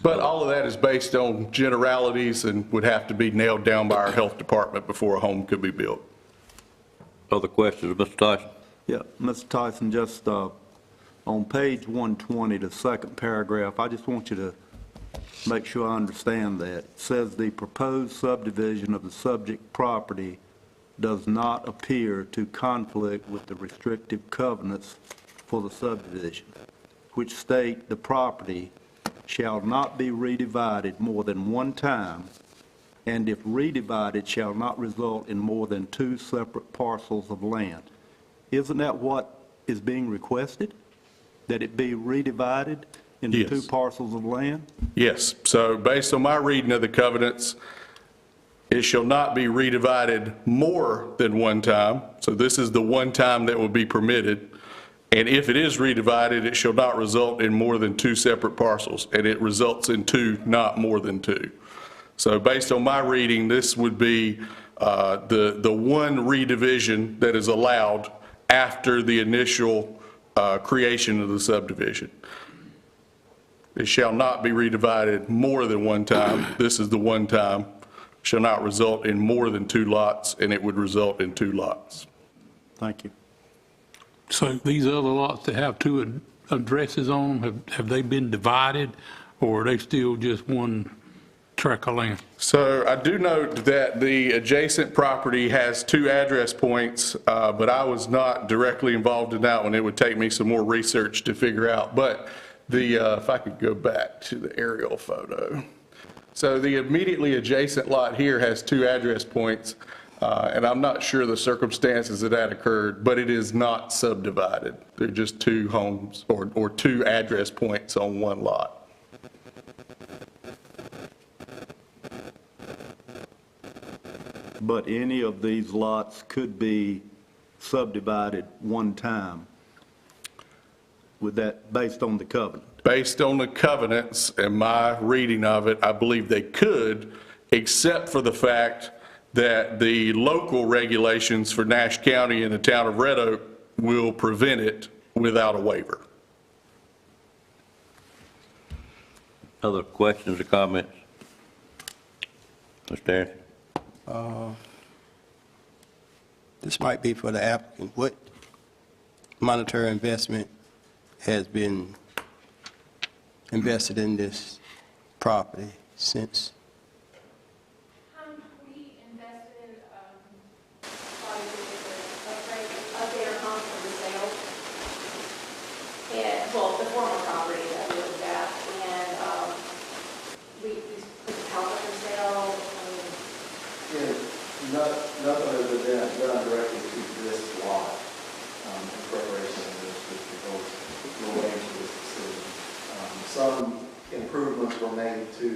But all of that is based on generalities and would have to be nailed down by our health department before a home could be built. Other questions, Mr. Tyson? Yeah, Mr. Tyson, just on page 120, the second paragraph, I just want you to make sure I understand that. It says the proposed subdivision of the subject property does not appear to conflict with the restrictive covenants for the subdivision, which state the property shall not be redivided more than one time, and if redivided, shall not result in more than 2 separate parcels of land. Isn't that what is being requested? That it be redivided into Yes. 2 parcels of land? Yes, so based on my reading of the covenants, it shall not be redivided more than one time. So this is the one time that will be permitted. And if it is redivided, it shall not result in more than 2 separate parcels, and it results in 2, not more than 2. So based on my reading, this would be the one redivision that is allowed after the initial creation of the subdivision. It shall not be redivided more than one time. This is the one time. Shall not result in more than 2 lots, and it would result in 2 lots. Thank you. So these other lots that have 2 addresses on them, have they been divided, or are they still just one tract of land? So I do note that the adjacent property has 2 address points, but I was not directly involved in that one. It would take me some more research to figure out. But if I could go back to the aerial photo. So the immediately adjacent lot here has 2 address points, and I'm not sure the circumstances that occurred, but it is not subdivided. They're just 2 homes or 2 address points on one lot. But any of these lots could be subdivided one time, with that based on the covenant? Based on the covenants and my reading of it, I believe they could, except for the fact that the local regulations for Nash County and the town of Red Oak will prevent it without a waiver. Other questions or comments? Mr. Aaron? This might be for the applicant. What monetary investment has been invested in this property since? We invested, update our home for the sale. And, well, the former property that we lived at, and we put the house up for sale. Nothing other than done directly to this lot in preparation of this proposed ruling to this decision. Some improvements were made to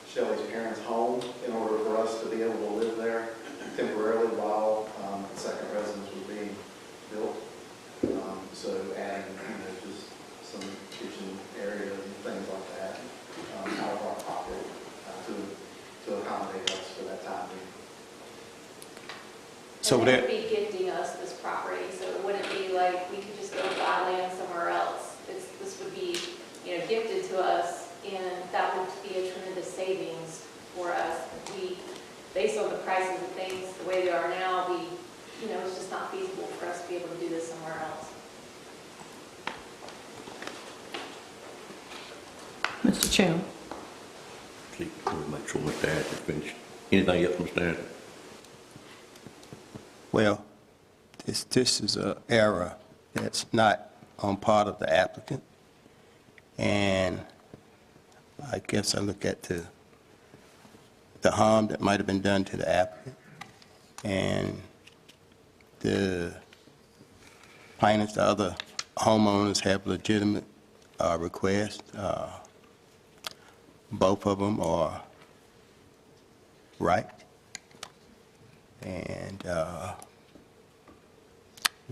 Shelley's parents' home in order for us to be able to live there temporarily while the second residence was being built. So adding, just some kitchen areas and things like that out of our pocket to accommodate us for that time being. So they would be gifting us this property, so it wouldn't be like we could just go buy land somewhere else. This would be, gifted to us, and that would be a tremendous savings for us. Based on the prices of things, the way they are now, it's just not feasible for us to be able to do this somewhere else. Mr. Chairman. See, we'll make sure Mr. Aaron is finished. Anything else, Mr. Aaron? Well, this is an error that's not on part of the applicant. And I guess I look at the harm that might have been done to the applicant. And the plaintiffs, the other homeowners have legitimate requests. Both of them are right. And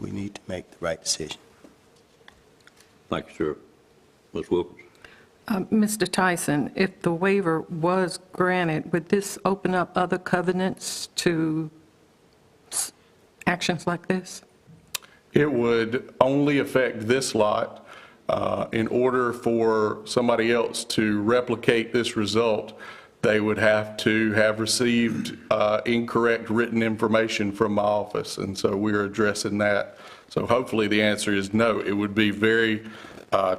we need to make the right decision. Thank you, sir. Ms. Wilkins? Mr. Tyson, if the waiver was granted, would this open up other covenants to actions like this? It would only affect this lot. In order for somebody else to replicate this result, they would have to have received incorrect written information from my office, and so we're addressing that. So hopefully the answer is no. It would be very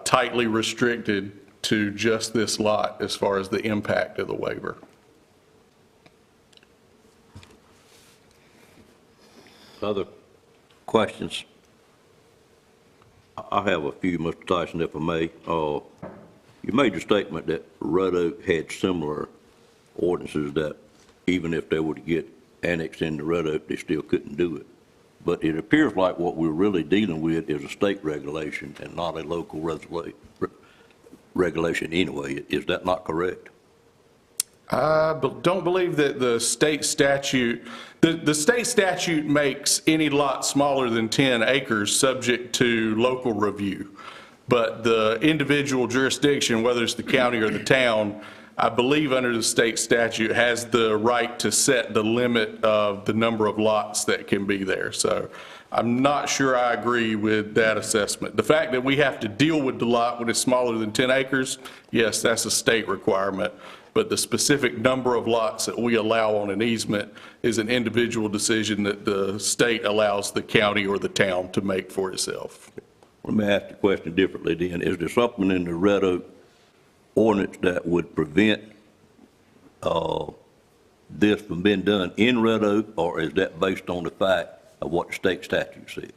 tightly restricted to just this lot as far as the impact of the waiver. Other questions? I have a few, Mr. Tyson, if I may. You made the statement that Red Oak had similar ordinances that even if they were to get annexed into Red Oak, they still couldn't do it. But it appears like what we're really dealing with is a state regulation and not a local regulation anyway. Is that not correct? I don't believe that the state statute, the state statute makes any lot smaller than 10 acres subject to local review. But the individual jurisdiction, whether it's the county or the town, I believe under the state statute has the right to set the limit of the number of lots that can be there. So I'm not sure I agree with that assessment. The fact that we have to deal with the lot when it's smaller than 10 acres, yes, that's a state requirement. But the specific number of lots that we allow on an easement is an individual decision that the state allows the county or the town to make for itself. Let me ask the question differently then. Is there something in the Red Oak ordinance that would prevent this from being done in Red Oak, or is that based on the fact of what the state statute says?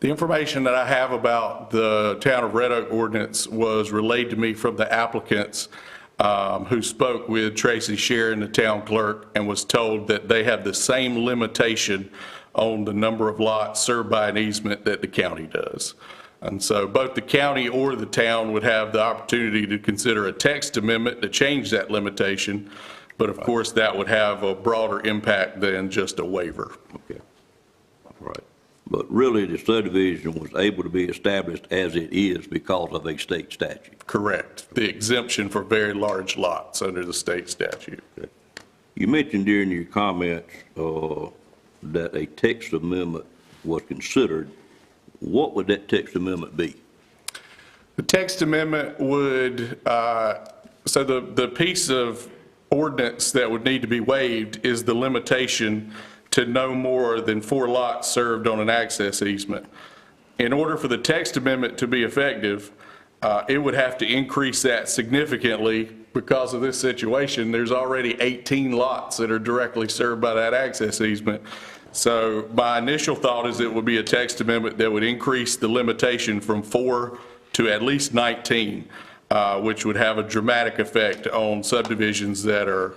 The information that I have about the Town of Red Oak ordinance was relayed to me from the applicants who spoke with Tracy Sharon, the town clerk, and was told that they have the same limitation on the number of lots served by an easement that the county does. And so both the county or the town would have the opportunity to consider a text amendment to change that limitation, but of course that would have a broader impact than just a waiver. Okay, all right. But really, the subdivision was able to be established as it is because of a state statute. Correct. The exemption for very large lots under the state statute. Okay. You mentioned during your comments that a text amendment was considered. What would that text amendment be? The text amendment would, so the piece of ordinance that would need to be waived is the limitation to no more than 4 lots served on an access easement. In order for the text amendment to be effective, it would have to increase that significantly because of this situation. There's already 18 lots that are directly served by that access easement. So my initial thought is it would be a text amendment that would increase the limitation from 4 to at least 19, which would have a dramatic effect on subdivisions that are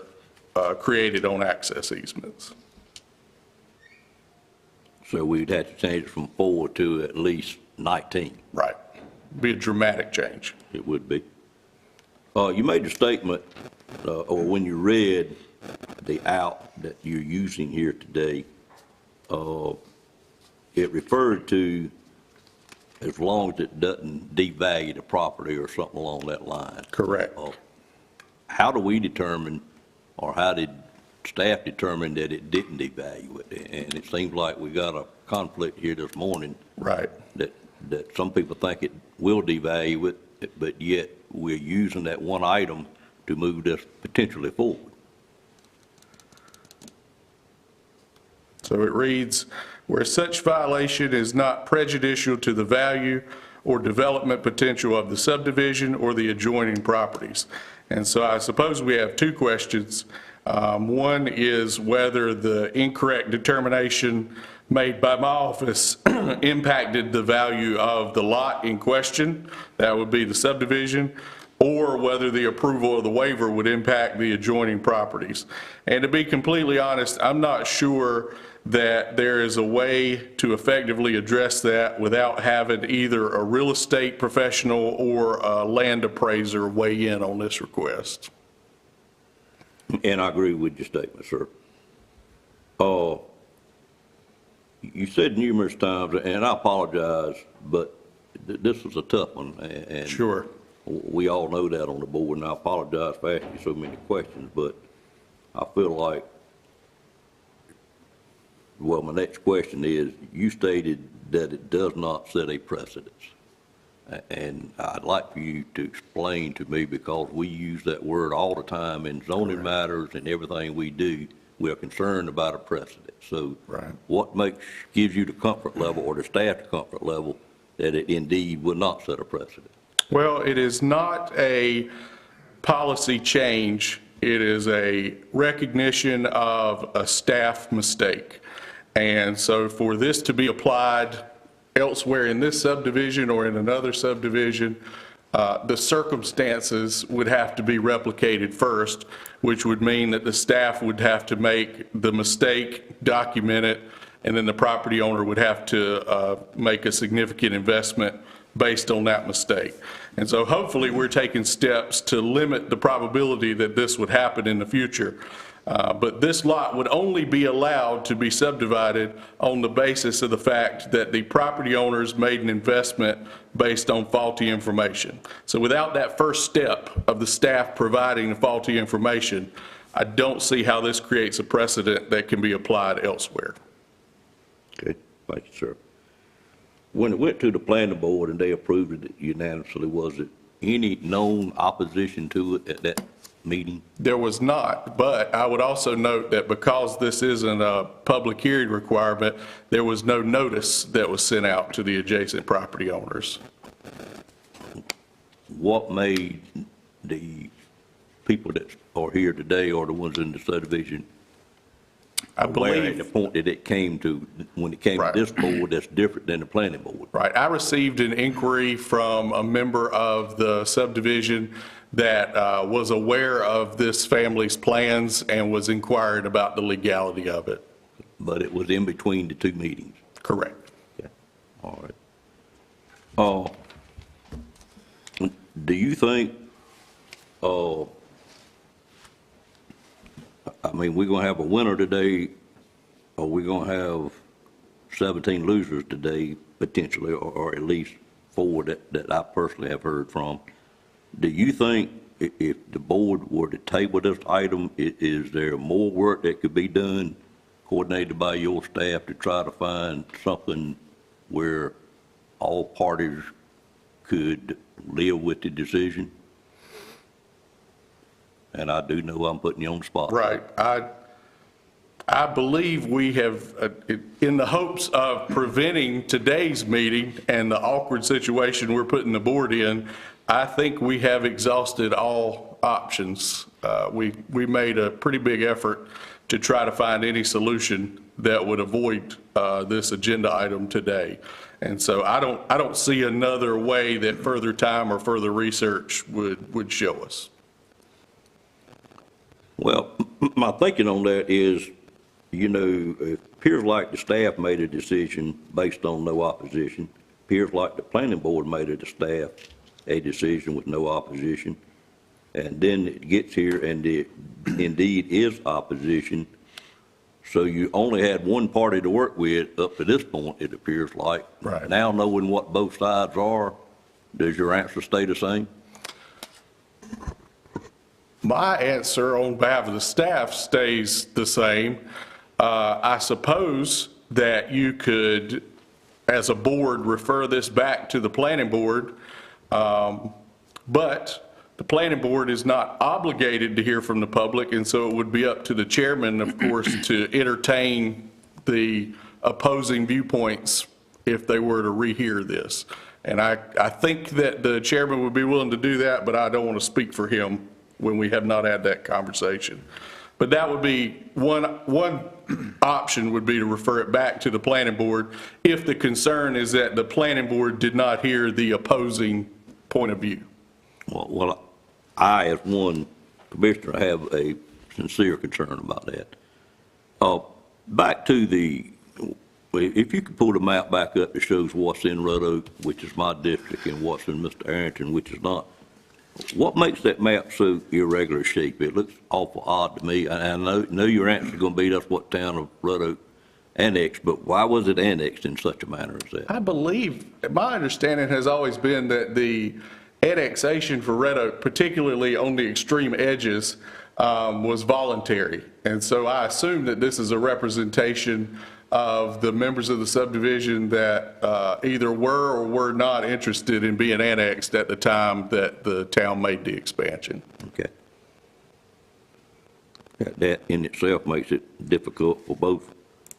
created on access easements. So we'd have to change it from 4 to at least 19. Right. Be a dramatic change. It would be. You made the statement, or when you read the out that you're using here today, it referred to as long as it doesn't devalue the property or something along that line. Correct. How do we determine, or how did staff determine that it didn't devalue it? And it seems like we got a conflict here this morning. Right. That some people think it will devalue it, but yet we're using that one item to move this potentially forward. So it reads, where such violation is not prejudicial to the value or development potential of the subdivision or the adjoining properties. And so I suppose we have 2 questions. One is whether the incorrect determination made by my office impacted the value of the lot in question, that would be the subdivision, or whether the approval of the waiver would impact the adjoining properties. And to be completely honest, I'm not sure that there is a way to effectively address that without having either a real estate professional or a land appraiser weigh in on this request. And I agree with your statement, sir. you said numerous times, and I apologize, but this was a tough one, and. Sure. We all know that on the board, and I apologize for asking you so many questions, but I feel like, well, my next question is, you stated that it does not set a precedence. And I'd like for you to explain to me, because we use that word all the time in zoning matters and everything we do, we are concerned about a precedent. So what gives you the comfort level, or the staff the comfort level, that it indeed will not set a precedent? Well, it is not a policy change. It is a recognition of a staff mistake. And so for this to be applied elsewhere in this subdivision or in another subdivision, the circumstances would have to be replicated first, which would mean that the staff would have to make the mistake, document it, and then the property owner would have to make a significant investment based on that mistake. And so hopefully we're taking steps to limit the probability that this would happen in the future. But this lot would only be allowed to be subdivided on the basis of the fact that the property owners made an investment based on faulty information. So without that first step of the staff providing the faulty information, I don't see how this creates a precedent that can be applied elsewhere. Okay, thank you, sir. When it went to the planning board and they approved it unanimously, was it any known opposition to it at that meeting? There was not, but I would also note that because this isn't a public hearing requirement, there was no notice that was sent out to the adjacent property owners. What made the people that are here today, or the ones in the subdivision, I believe at the point that it came to, when it came to this board, that's different than the planning board? Right. I received an inquiry from a member of the subdivision that was aware of this family's plans and was inquiring about the legality of it. But it was in between the two meetings? Correct. Yeah. All right. Do you think, I mean, we're going to have a winner today, or we're going to have 17 losers today, potentially, or at least 4 that I personally have heard from. Do you think if the board were to table this item, is there more work that could be done, coordinated by your staff, to try to find something where all parties could live with the decision? And I do know I'm putting you on the spot. Right. I believe we have, in the hopes of preventing today's meeting and the awkward situation we're putting the board in, I think we have exhausted all options. We made a pretty big effort to try to find any solution that would avoid this agenda item today. And so I don't see another way that further time or further research would show us. Well, my thinking on that is, you know, it appears like the staff made a decision based on no opposition. Appears like the planning board made it, the staff, a decision with no opposition. And then it gets here and it indeed is opposition. So you only had one party to work with up to this point, it appears like. Right. Now knowing what both sides are, does your answer stay the same? My answer on behalf of the staff stays the same. I suppose that you could, as a board, refer this back to the planning board, but the planning board is not obligated to hear from the public, and so it would be up to the chairman, of course, to entertain the opposing viewpoints if they were to rehear this. And I think that the chairman would be willing to do that, but I don't want to speak for him when we have not had that conversation. But that would be one option, would be to refer it back to the planning board if the concern is that the planning board did not hear the opposing point of view. Well, I, as one commissioner, have a sincere concern about that. Back to if you could pull the map back up that shows what's in Red Oak, which is my district, and what's in Mr. Arrington, which is not. What makes that map so irregular shape? It looks awful odd to me. And I know your answer is going to be that's what town of Red Oak annexed, but why was it annexed in such a manner as that? I believe, my understanding has always been that the annexation for Red Oak, particularly on the extreme edges, was voluntary. And so I assume that this is a representation of the members of the subdivision that either were or were not interested in being annexed at the time that the town made the expansion. Okay. That in itself makes it difficult for both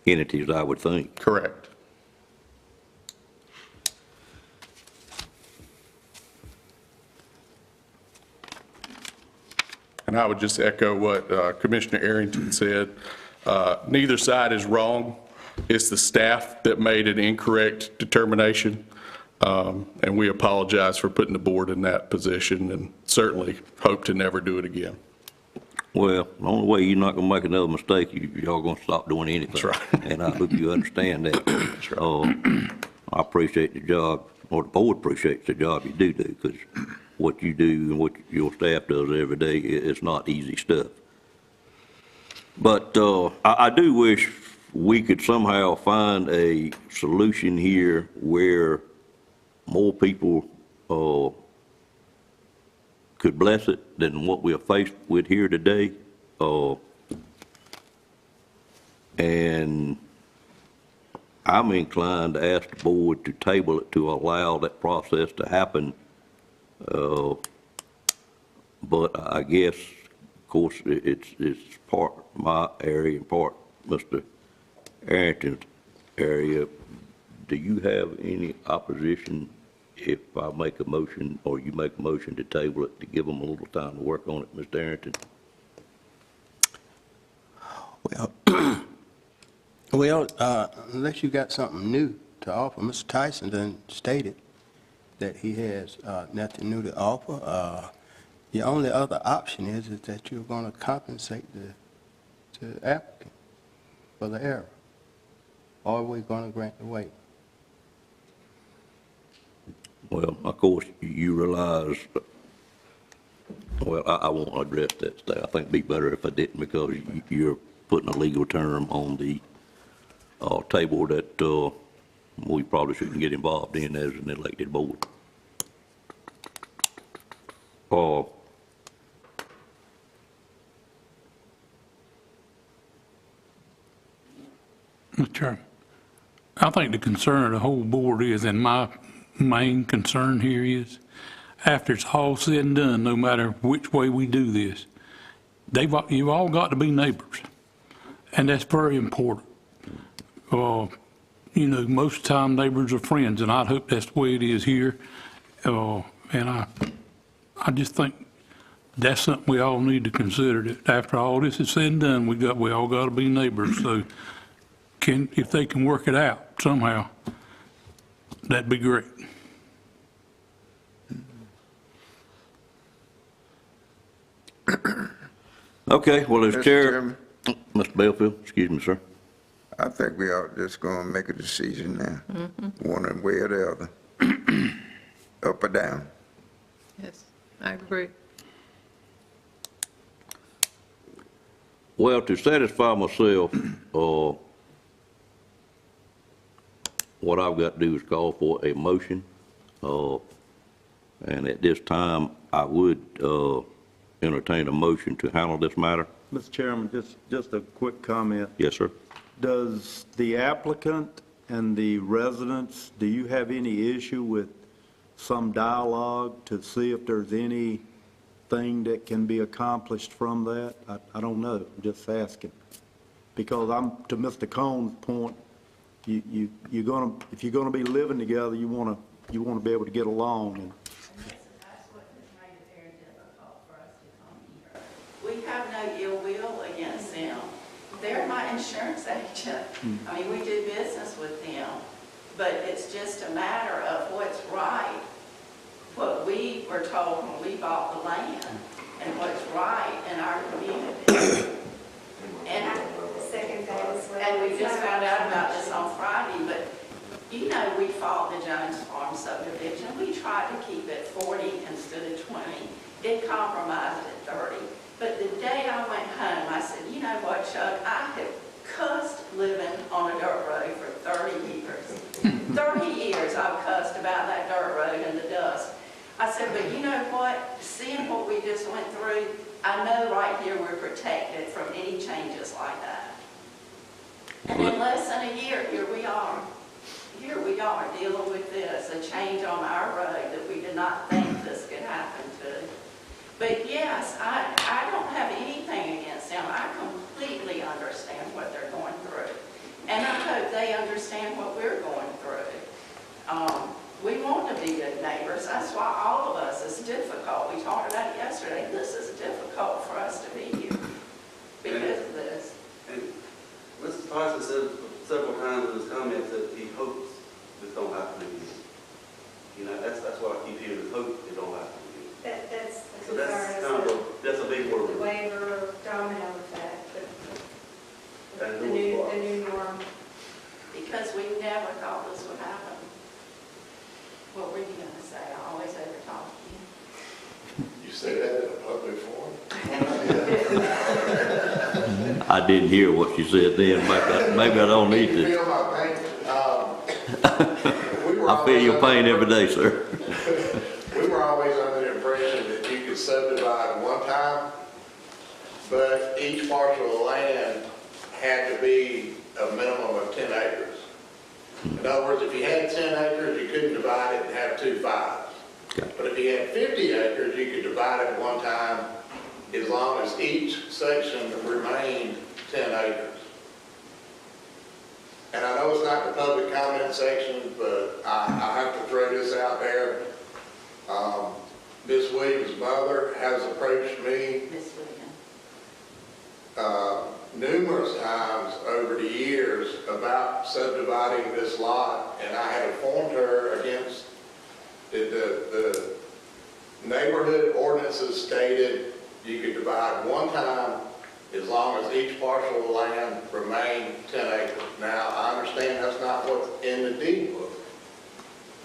entities, I would think. Correct. And I would just echo what Commissioner Arrington said. Neither side is wrong. It's the staff that made an incorrect determination, and we apologize for putting the board in that position and certainly hope to never do it again. Well, the only way you're not gonna make another mistake, y'all gonna stop doing anything. That's right. And I hope you understand that. That's right. I appreciate the job, or the board appreciates the job you do, because what you do and what your staff does every day, it's not easy stuff. But I do wish we could somehow find a solution here where more people could bless it than what we are faced with here today. And I'm inclined to ask the board to table it to allow that process to happen. But I guess, of course, it's part my area and part Mr. Arrington's area. Do you have any opposition if I make a motion, or you make a motion to table it to give them a little time to work on it, Mr. Arrington? Well, unless you got something new to offer, Mr. Tyson done stated that he has nothing new to offer. The only other option is that you're going to compensate the applicant for the error, or are we going to grant the waiver? Well, of course, you realize, well, I won't address that today. I think it'd be better if I didn't, because you're putting a legal term on the table that we probably shouldn't get involved in as an elected board. Mr. Chairman, I think the concern of the whole board is, and my main concern here is, after it's all said and done, no matter which way we do this, you've all got to be neighbors, and that's very important. You know, most of the time neighbors are friends, and I hope that's the way it is here. And I just think that's something we all need to consider, that after all this is said and done, we all got to be neighbors. So if they can work it out somehow, that'd be great. Okay, well, as Mr. chair, Chairman, Mr. Belfield, excuse me, sir. I think we ought just go and make a decision now, one way or the other, up or down. Yes, I agree. Well, to satisfy myself, what I've got to do is call for a motion. And at this time, I would entertain a motion to handle this matter. Mr. Chairman, just a quick comment. Yes, sir. Does the applicant and the residents, do you have any issue with some dialogue to see if there's anything that can be accomplished from that? I don't know, I'm just asking. Because to Mr. Cohn's point, you're gonna, if you're gonna be living together, you wanna be able to get along. And We have no ill will against them. They're my insurance agent. I mean, we do business with them, but it's just a matter of what's right, what we were told when we bought the land, and what's right in our community. And we just found out about this on Friday, but you know, we fought the Jones Farm subdivision. We tried to keep it 40 instead of 20. It compromised at 30. But the day I went home, I said, you know what, Chuck, I have cussed living on a dirt said, but you know what? Seeing what we just went through, I know right here we're protected from any changes like that. And in less than a year, here we are. Here we are dealing with this, a change on our road that we did not think this could happen to. But yes, I don't have anything against them. I completely understand what they're going through. And I hope they understand what we're going through. We want to be good neighbors. That's why all of us, it's difficult. We talked about it yesterday. This is difficult for us to be here because of this. And Mr. Tyson said several times in his comments that he hopes this don't happen again. You know, that's what I keep hearing, is hope it don't happen again. That's So that's kind of that's a big word. the waiver domino effect, And the new norm. Because we never thought this would happen. What were you going to say? I always overtalk you. You say that in a public forum? I didn't hear what you said then, maybe I don't need You to. feel my pain? I feel your pain every day, sir. We were always under the impression that you could subdivide one time, but each parcel of land had to be a minimum of 10 acres. In other words, if you had 10 acres, you couldn't divide it and have 2 5s. But if you had 50 acres, you could divide it one time as long as each section remained 10 acres. And I know it's not the public comment section, but I have to throw this out there. Ms. Williams' mother has approached me numerous times over the years about subdividing this lot, and I had informed her against the neighborhood ordinances stated you could divide one time as long as each parcel of land remained 10 acres. Now, I understand that's not what's in the deed book,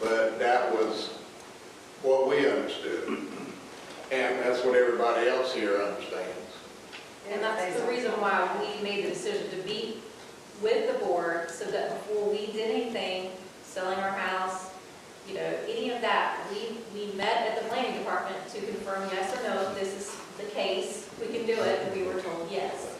but that was what we understood, and that's what everybody else here understands. And that's the reason why we made the decision to meet with the board, so that before we did anything, selling our house, you know, any of that, we met at the planning department to confirm yes or no, if this is the case, we can do it, and we were told yes.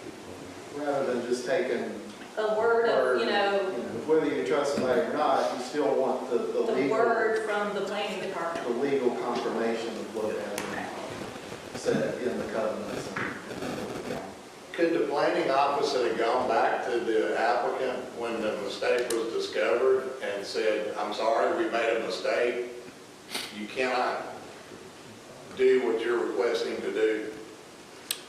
Rather than just taking A word of, you know, whether you trust somebody or not, you still want the the legal, word from the planning department. the legal confirmation of what has said in the covenants. Could the planning office have gone back to the applicant when the mistake was discovered and said, I'm sorry, we made a mistake, you cannot do what you're requesting to do?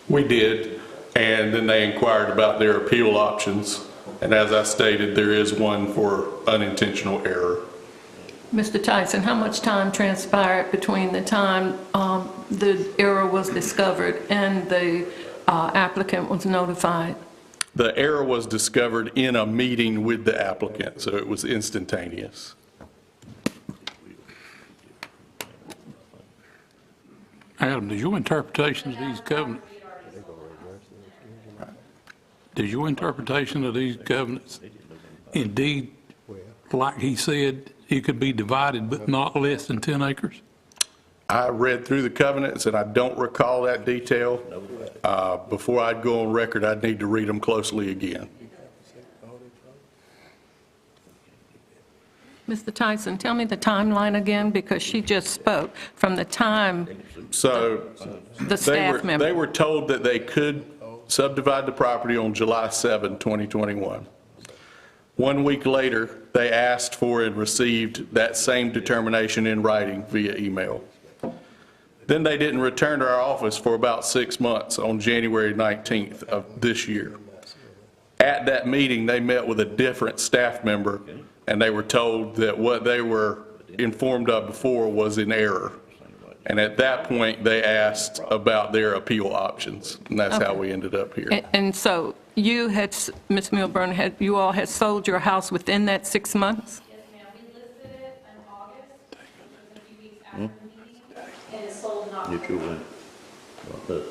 We did, and then they inquired about their appeal options. And as I stated, there is one for unintentional error. Mr. Tyson, how much time transpired between the time the error was discovered and the applicant was notified? The error was discovered in a meeting with the applicant, so it was instantaneous. Adam, does your interpretation of these covenants, indeed, like he said, it could be divided but not less than 10 acres? I read through the covenants, and I don't recall that detail. Before I'd go on record, I'd need to read them closely again. Mr. Tyson, tell me the timeline again, because she just spoke from the time So the staff member. they were told that they could subdivide the property on July 7, 2021. 1 week later, they asked for and received that same determination in writing via email. Then they didn't return to our office for about 6 months on January 19th of this year. At that meeting, they met with a different staff member, and they were told that what they were informed of before was in error. And at that point, they asked about their appeal options, and that's how we ended up here. And so you had, Ms. Milburn, you all had sold your house within that 6 months? Yes, ma'am, we listed it in August, which was a few weeks after the meeting, and it sold in October. Get your win. Right there.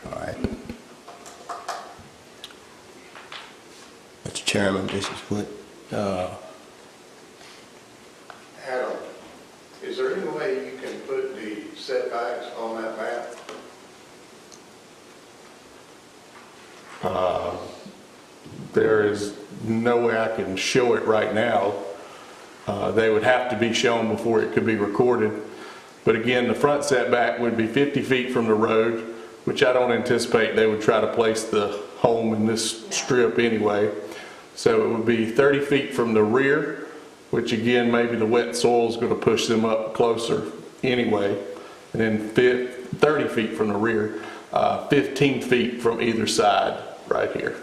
All right. Chairman, this is what, Adam, is there any way you can put the setbacks on that map? There is no way I can show it right now. They would have to be shown before it could be recorded. But again, the front setback would be 50 feet from the road, which I don't anticipate they would try to place the home in this strip anyway. So it would be 30 feet from the rear, which again, maybe the wet soil is going to push them up closer anyway. And then 30 feet from the rear, 15 feet from either side right here.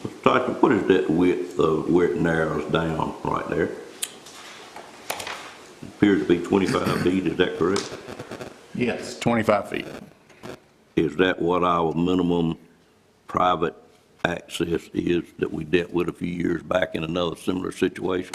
Mr. Tyson, what is that width of where it narrows down right there? It appears to be 25 feet, is that correct? Yes, 25 feet. Is that what our minimum private access is that we dealt with a few years back in another similar situation?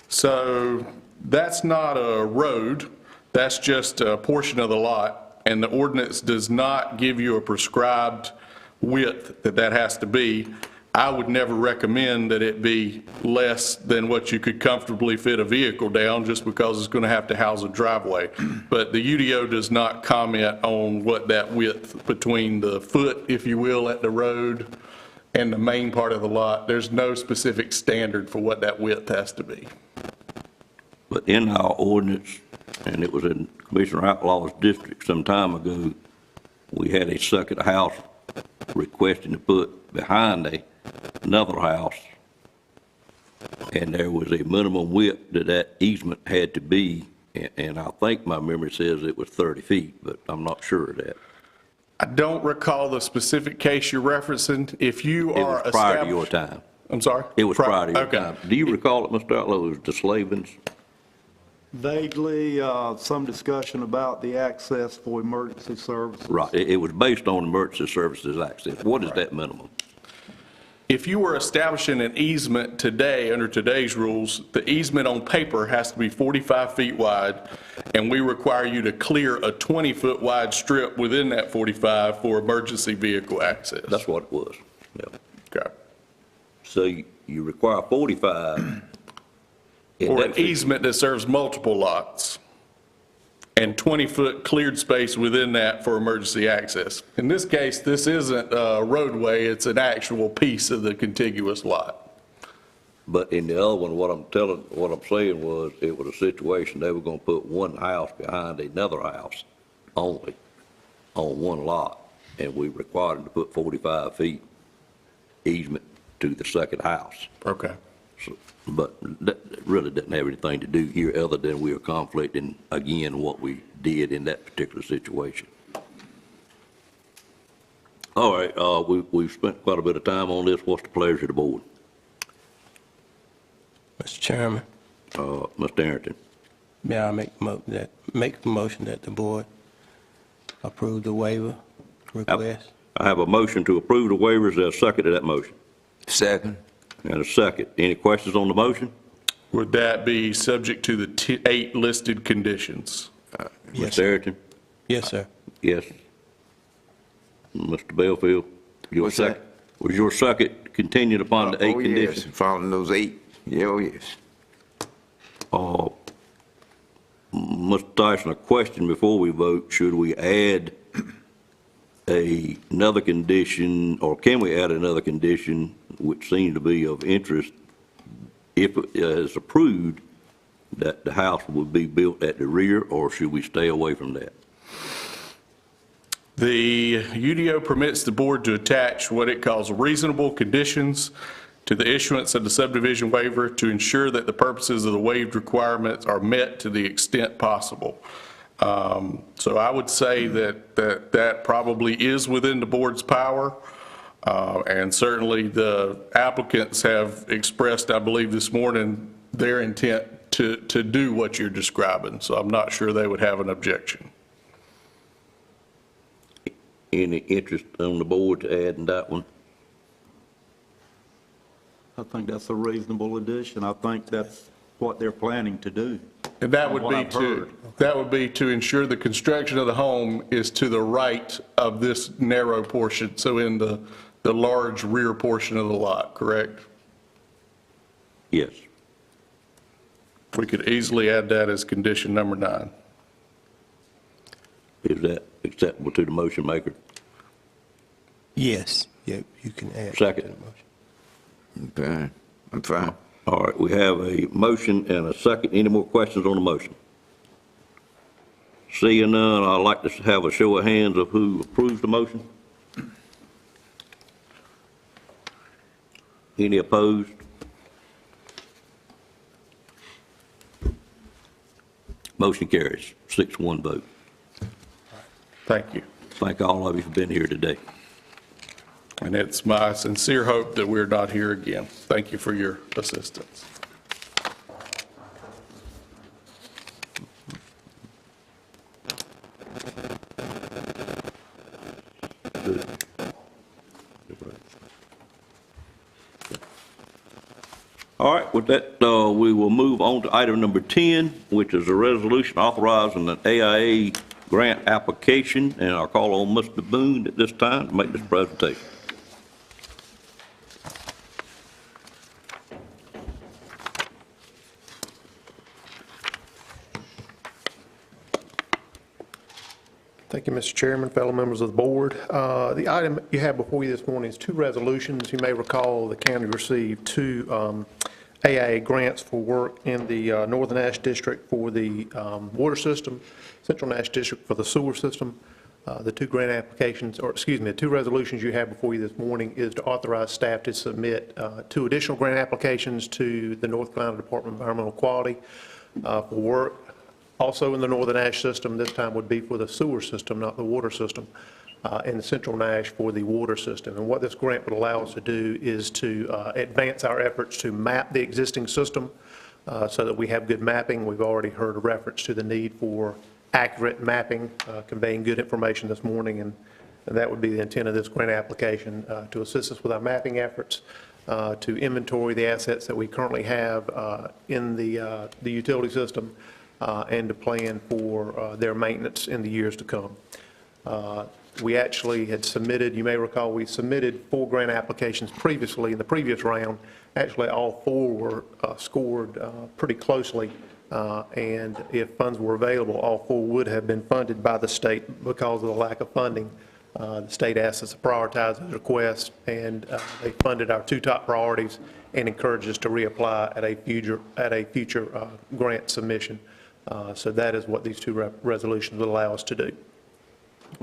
So that's not a road, that's just a portion of the lot, and the ordinance does not give you a prescribed width that has to be. I would never recommend that it be less than what you could comfortably fit a vehicle down, just because it's going to have to house a driveway. But the UDO does not comment on what that width between the foot, if you will, at the road and the main part of the lot. There's no specific standard for what that width has to be. But in our ordinance, and it was in Commissioner Outlaw's district some time ago, we had a second house requesting to put behind another house, and there was a minimum width that easement had to be, and I think my memory says it was 30 feet, but I'm not sure of that. I don't recall the specific case you're referencing. If you are It was prior to your time. I'm sorry? It was prior to your okay. time. Do you recall it, Mr. Outlaw, it was the Slavins? Vaguely, some discussion about the access for emergency services. Right, it was based on emergency services access. What is that minimum? If you were establishing an easement today, under today's rules, the easement on paper has to be 45 feet wide, and we require you to clear a 20-foot wide strip within that 45 for emergency vehicle access. That's what it was. Yeah. Okay. So you require 45. Or an easement that serves multiple lots, and 20-foot cleared space within that for emergency access. In this case, this isn't a roadway, it's an actual piece of the contiguous lot. But in the other one, what I'm saying was, it was a situation, they were gonna put one house behind another house only on one lot, and we required them to put 45 feet easement to the second house. Okay. So, but that really doesn't have anything to do here, other than we are conflicting, again, what we did in that particular situation. All right, we've spent quite a bit of time on this. What's the pleasure of the board? Mr. Chairman, Mr. Arrington. may I make a motion that the board approve the waiver request? I have a motion to approve the waivers. There's a second to that motion. Second. And a second. Any questions on the motion? Would that be subject to the 8 listed conditions? Yes, Mr. Arrington? Yes, sir. Yes. Mr. Belfield? Your What's second? Was your second contingent upon the 8 conditions? Yes, following those 8. Yeah, oh, yes. Mr. Tyson, a question before we vote. Should we add another condition, or can we add another condition which seems to be of interest, if it is approved, that the house would be built at the rear, or should we stay away from that? The UDO permits the board to attach what it calls reasonable conditions to the issuance of the subdivision waiver to ensure that the purposes of the waived requirements are met to the extent possible. So I would say that probably is within the board's power. And certainly the applicants have expressed, I believe this morning, their intent to do what you're describing. So I'm not sure they would have an objection. Any interest on the board to add in that one? I think that's a reasonable addition. I think that's what they're planning to do. And that from would what be I've heard. that would be to ensure the construction of the home is to the right of this narrow portion. So in the the large rear portion of the lot, correct? Yes. We could easily add that as condition number 9. Is that acceptable to the motion maker? Yes, yeah, you can add. Second. Okay, I'm fine. All right, we have a motion and a second. Any more questions on the motion? Seeing none, I'd like to have a show of hands of who approves the motion. Any opposed? Motion carries, 6-1 vote. Thank you. Thank all of you for being here today. And it's my sincere hope that we're not here again. Thank you for your assistance. All right, with that, we will move on to item number 10, which is a resolution authorizing an AIA grant application, and I'll call on Mr. Boone at this time to make this presentation. Thank you, Mr. Chairman, fellow members of the board. The item you have before you this morning is 2 resolutions. You may recall the county received 2 AIA grants for work in the Northern Nash District for the water system, Central Nash District for the sewer system. The 2 grant applications, or excuse me, the 2 resolutions you have before you this morning is to authorize staff to submit 2 additional grant applications to the North Carolina Department of Environmental Quality for work. Also in the Northern Nash system, this time would be for the sewer system, not the water system, and the Central Nash for the water system. And what this grant would allow us to do is to advance our efforts to map the existing system so that we have good mapping. We've already heard a reference to the need for accurate mapping, conveying good information this morning, and that would be the intent of this grant application, to assist us with our mapping efforts, to inventory the assets that we currently have in the utility system, and to plan for their maintenance in the years to come. We actually had submitted, you may recall, we submitted 4 grant applications previously in the previous round. Actually, all 4 were scored pretty closely, and if funds were available, all 4 would have been funded by the state. Because of the lack of funding, the state asked us to prioritize those requests, and they funded our 2 top priorities and encouraged us to reapply at a future grant submission. So that is what these 2 resolutions will allow us to do.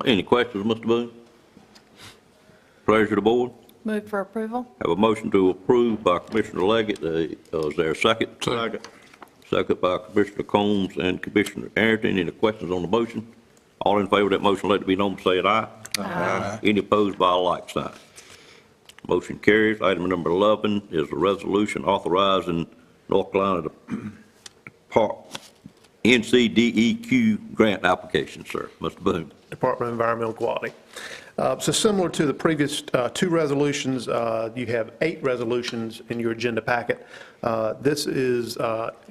Any questions, Mr. Boone? Pleasure of the board. Move for approval? Have a motion to approve by Commissioner Leggett. Is there a second? Second. Second by Commissioner Combs and Commissioner Arrington. Any questions on the motion? All in favor of that motion, let it be known by saying aye. Aye. Any opposed by a like sign. Motion carries. Item number 11 is a resolution authorizing North Carolina NCDEQ grant application, sir. Mr. Boone. Department of Environmental Quality. So similar to the previous 2 resolutions, you have 8 resolutions in your agenda packet. This is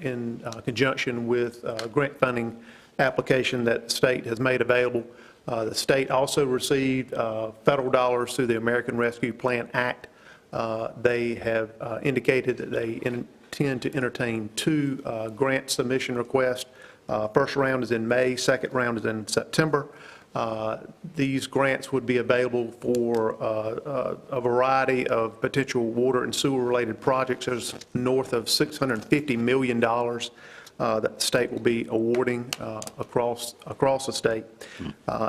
in conjunction with grant funding application that the state has made available. The state also received federal dollars through the American Rescue Plan Act. They have indicated that they intend to entertain 2 grant submission requests. First round is in May, second round is in September. These grants would be available for a variety of potential water and sewer related projects. There's north of $650 million that the state will be awarding across the state.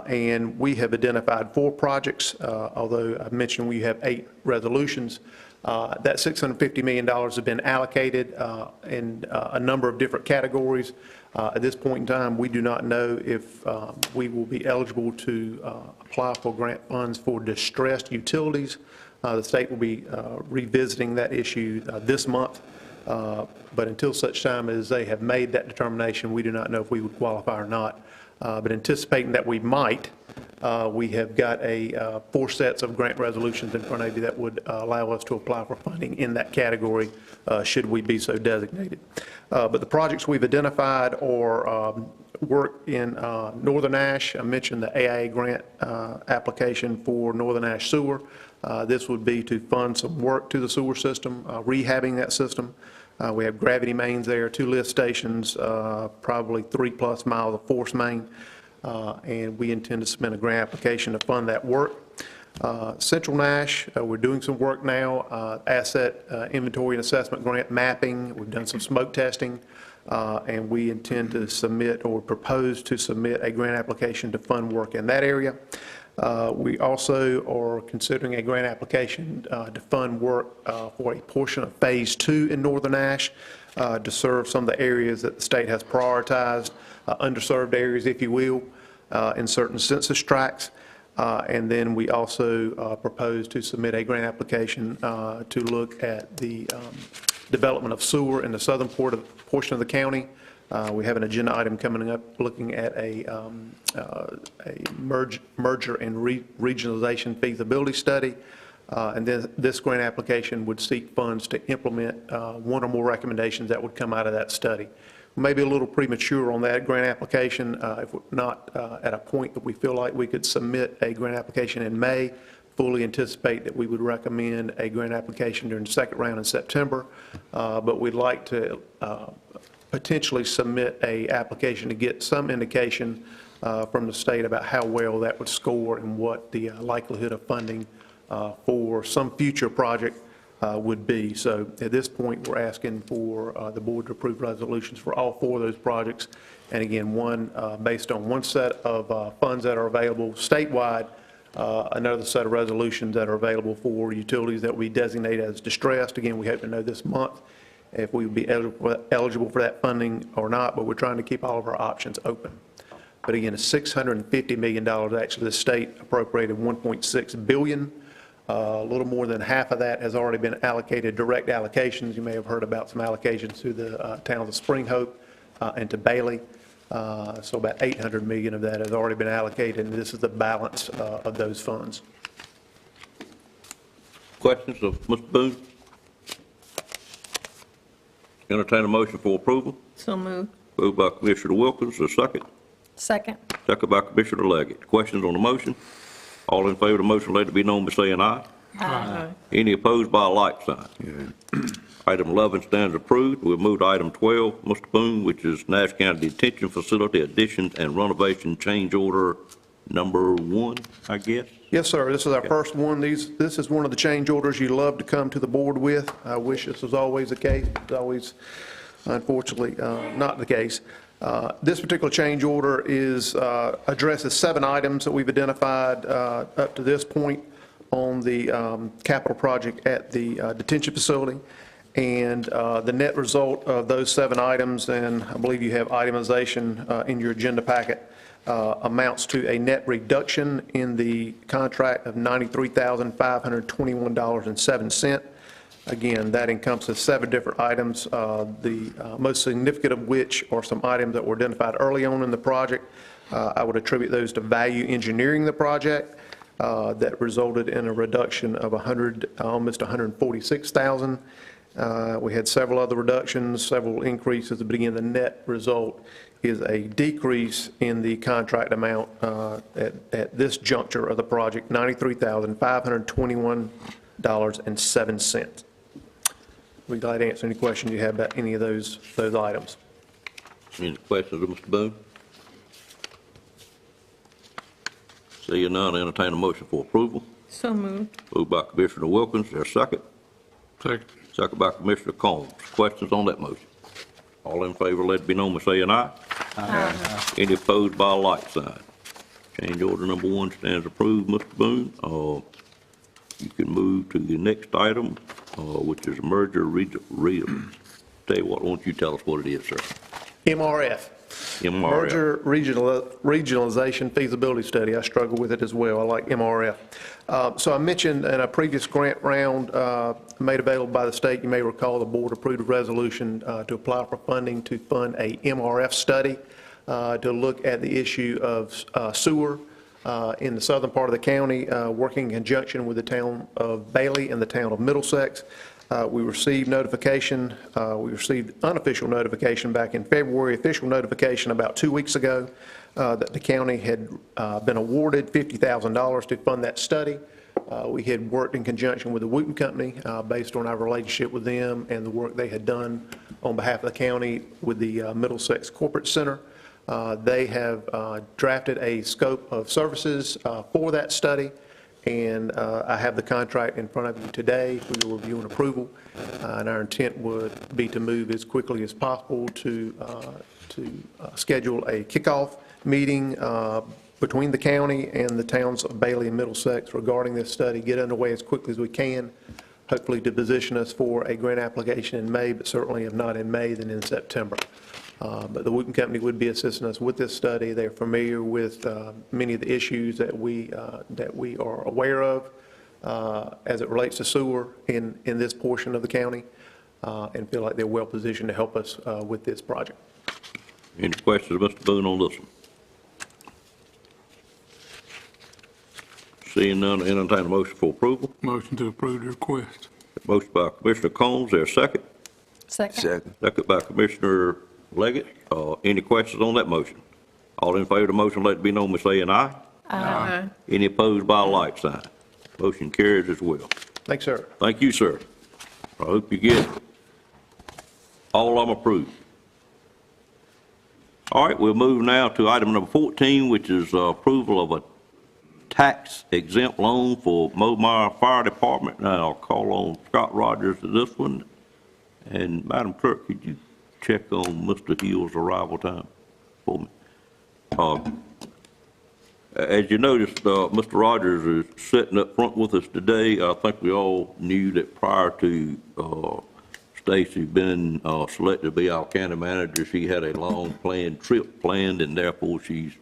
And we have identified 4 projects, although I mentioned we have 8 resolutions. That $650 million has been allocated in a number of different categories. At this point in time, we do not know if we will be eligible to apply for grant funds for distressed utilities. The state will be revisiting that issue this month, but until such time as they have made that determination, we do not know if we would qualify or not. But anticipating that we might, we have got 4 sets of grant resolutions in front of you that would allow us to apply for funding in that category, should we be so designated. But the projects we've identified are work in Northern Nash. I mentioned the AIA grant application for Northern Nash Sewer. This would be to fund some work to the sewer system, rehabbing that system. We have gravity mains there, 2 lift stations, probably 3+ miles of force main, and we intend to submit a grant application to fund that work. Central Nash, we're doing some work now, asset inventory and assessment grant mapping. We've done some smoke testing, and we intend to submit or propose to submit a grant application to fund work in that area. We also are considering a grant application to fund work for a portion of Phase 2 in Northern Nash to serve some of the areas that the state has prioritized, underserved areas, if you will, in certain census tracts. And then we also propose to submit a grant application to look at the development of sewer in the southern portion of the county. We have an agenda item coming up looking at a merger and regionalization feasibility study. And then this grant application would seek funds to implement one or more recommendations that would come out of that study. Maybe a little premature on that grant application, if we're not at a point that we feel like we could submit a grant application in May. Fully anticipate that we would recommend a grant application during the second round in September, but we'd like to potentially submit a application to get some indication from the state about how well that would score and what the likelihood of funding for some future project would be. So at this point, we're asking for the board to approve resolutions for all 4 of those projects. And again, one based on one set of funds that are available statewide, another set of resolutions that are available for utilities that we designate as distressed. Again, we hope to know this month if we would be eligible for that funding or not, but we're trying to keep all of our options open. But again, it's $650 million. Actually, the state appropriated $1.6 billion. A little more than half of that has already been allocated direct allocations. You may have heard about some allocations to the towns of Spring Hope and to Bailey. So about $800 million of that has already been allocated, and this is the balance of those funds. Questions of Mr. Boone? Entertain a motion for approval. So moved. Moved by Commissioner Wilkins, a second. Second. Second by Commissioner Leggett. Questions on the motion? All in favor of the motion, let it be known by saying aye. Aye. Any opposed by a like sign? Item 11 stands approved. We'll move to item 12, Mr. Boone, which is Nash County Detention Facility Addition and Renovation Change Order number 1, I guess? Yes, sir. This is our first one. This is one of the change orders you love to come to the board with. I wish this was always the case. It's always, unfortunately, not the case. This particular change order addresses 7 items that we've identified up to this point on the capital project at the detention facility. And the net result of those 7 items, and I believe you have itemization in your agenda packet, amounts to a net reduction in the contract of $93,521.07. Again, that encompasses 7 different items, the most significant of which are some items that were identified early on in the project. I would attribute those to value engineering the project that resulted in a reduction of almost $146,000. We had several other reductions, several increases, but again, the net result is a decrease in the contract amount at this juncture of the project, $93,521.07. We'd glad to answer any questions you have about any of those items. Any questions of Mr. Boone? Seeing none, entertain a motion for approval. So moved. Moved by Commissioner Wilkins, is there a second? Second. Second by Commissioner Combs. Questions on that motion? All in favor, let it be known by saying aye. Aye. Any opposed by a like sign? Change order number 1 stands approved, Mr. Boone. You can move to the next item, which is merger Tell you what, why don't you tell us what it is, sir? MRF. Merger Regionalization Feasibility Study. I struggle with it as well. I like MRF. So I mentioned in a previous grant round made available by the state, you may recall the board approved a resolution to apply for funding to fund a MRF study to look at the issue of sewer in the southern part of the county, working in conjunction with the town of Bailey and the town of Middlesex. We received notification, we received unofficial notification back in February, official notification about 2 weeks ago that the county had been awarded $50,000 to fund that study. We had worked in conjunction with the Wooten Company based on our relationship with them and the work they had done on behalf of the county with the Middlesex Corporate Center. They have drafted a scope of services for that study, and I have the contract in front of you today for your review and approval. And our intent would be to move as quickly as possible to schedule a kickoff meeting between the county and the towns of Bailey and Middlesex regarding this study, get underway as quickly as we can, hopefully to position us for a grant application in May, but certainly if not in May, then in September. But the Wooten Company would be assisting us with this study. They're familiar with many of the issues that we are aware of as it relates to sewer in this portion of the county, and feel like they're well positioned to help us with this project. Any questions, Mr. Boone, on this one? Seeing none, entertain a motion for approval. Motion to approve the request. Motion by Commissioner Combs, there a second? Second. Second by Commissioner Leggett. Any questions on that motion? All in favor of the motion, let it be known by saying aye. Aye. Any opposed by a like sign. Motion carries as well. Thanks, sir. Thank you, sir. I hope you get all of them approved. All right, we'll move now to item number 14, which is approval of a tax exempt loan for Momire Fire Department. Now, I'll call on Scott Rogers to this one. And Madam Clerk, could you check on Mr. Hill's arrival time for me? As you noticed, Mr. Rogers is sitting up front with us today. I think we all knew that prior to Stacy being selected to be our county manager, she had a long trip planned, and therefore she's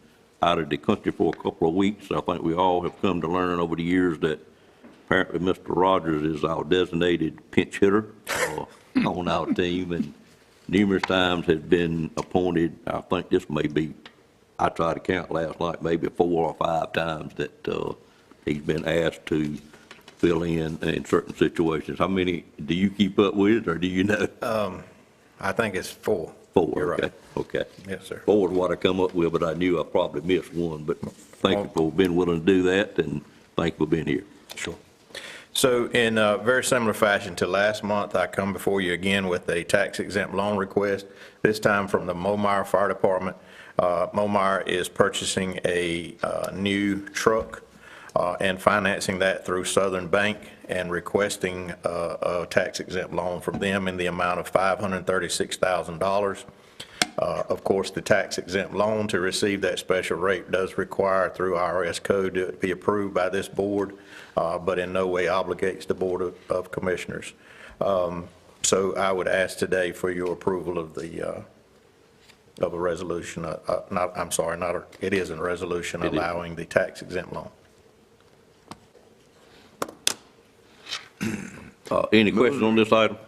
out of the country for a couple of weeks. I think we all have come to learn over the years that apparently Mr. Rogers is our designated pinch hitter on our team, and numerous times has been appointed. I think this may be, I tried to count last night, maybe 4 or 5 times that he's been asked to fill in certain situations. How many do you keep up with, or do you know? I think it's 4. 4, You're okay, right. okay. Yes, sir. 4 is what I come up with, but I knew I probably missed one. But thank you for being willing to do that, and thank you for being here. Sure. So in a very similar fashion to last month, I come before you again with a tax exempt loan request, this time from the Momire Fire Department. Momire is purchasing a new truck and financing that through Southern Bank and requesting a tax exempt loan from them in the amount of $536,000. Of course, the tax exempt loan to receive that special rate does require through IRS code to be approved by this board, but in no way obligates the Board of Commissioners. So I would ask today for your approval of the of a resolution, it isn't a resolution allowing the tax exempt loan. Any questions on this item?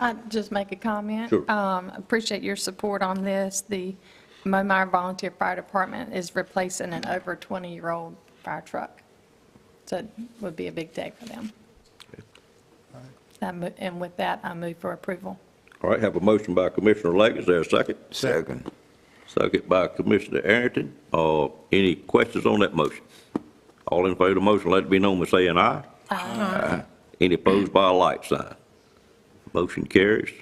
I'd just make a comment. Sure. Appreciate your support on this. The Momire Volunteer Fire Department is replacing an over 20-year-old fire truck. So it would be a big day for them. And with that, I move for approval. All right, have a motion by Commissioner Leggett. Is there a second? Second. Second by Commissioner Arrington. Any questions on that motion? All in favor of the motion, let it be known by saying aye. Aye. Any opposed by a like sign? Motion carries.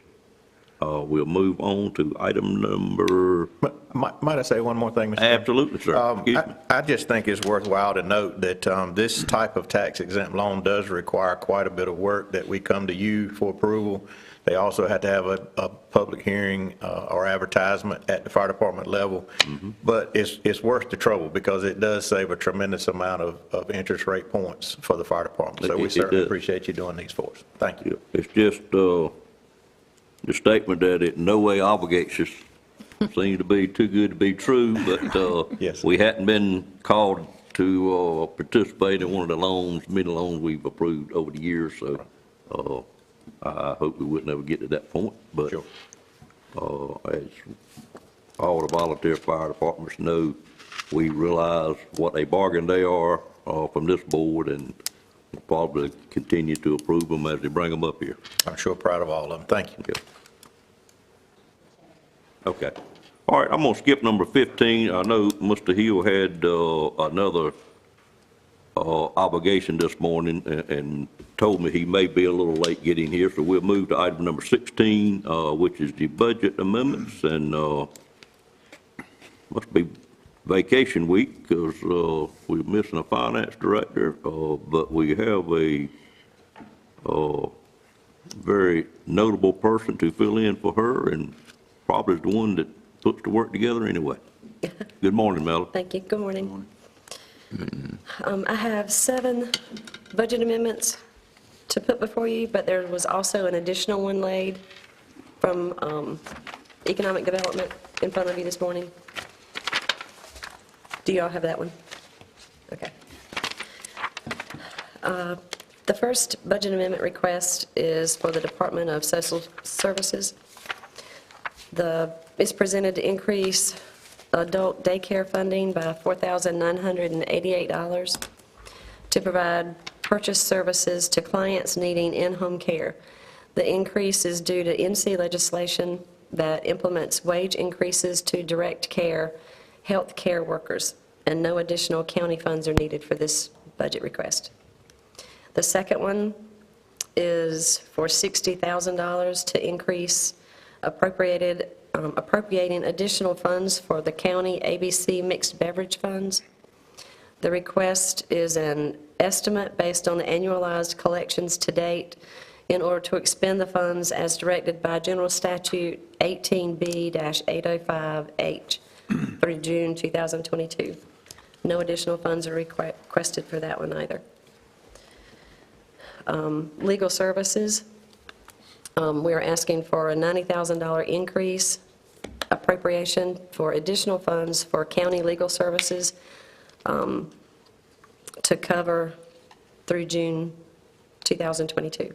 We'll move on to item number... Might I say one more thing, Mr. Chairman? Absolutely, sir. Excuse me. I just think it's worthwhile to note that this type of tax exempt loan does require quite a bit of work that we come to you for approval. They also have to have a public hearing or advertisement at the fire department level. But it's worth the trouble because it does save a tremendous amount of interest rate points for the fire department. So we certainly appreciate you doing these for us. Thank you. It's just the statement that it in no way obligates us seems to be too good to be true, but Yes. we hadn't been called to participate in one of the loans, many loans we've approved over the years, so I hope we wouldn't ever get to that point. But as all the volunteer fire departments know, we realize what a bargain they are from this board, and we'll probably continue to approve them as they bring them up here. I'm sure proud of all of them. Thank you. Okay. All right, I'm going to skip number 15. I know Mr. Hill had another obligation this morning and told me he may be a little late getting here, so we'll move to item number 16, which is the budget amendments, and must be vacation week because we're missing a finance director, but we have a very notable person to fill in for her, and probably the one that puts the work together anyway. Good morning, Melanie. Thank you. Good morning. I have 7 budget amendments to put before you, but there was also an additional one laid from Economic Development in front of you this morning. Do you all have that one? Okay. The first budget amendment request is for the Department of Social Services. It's presented to increase adult daycare funding by $4,988 to provide purchase services to clients needing in-home care. The increase is due to NC legislation that implements wage increases to direct care health care workers, and no additional county funds are needed for this budget request. The second one is for $60,000 to increase appropriating additional funds for the county ABC mixed beverage funds. The request is an estimate based on the annualized collections to date in order to expend the funds as directed by General Statute 18B-805H through June 2022. No additional funds are requested for that one either. Legal services, we are asking for a $90,000 increase appropriation for additional funds for county legal services to cover through June 2022.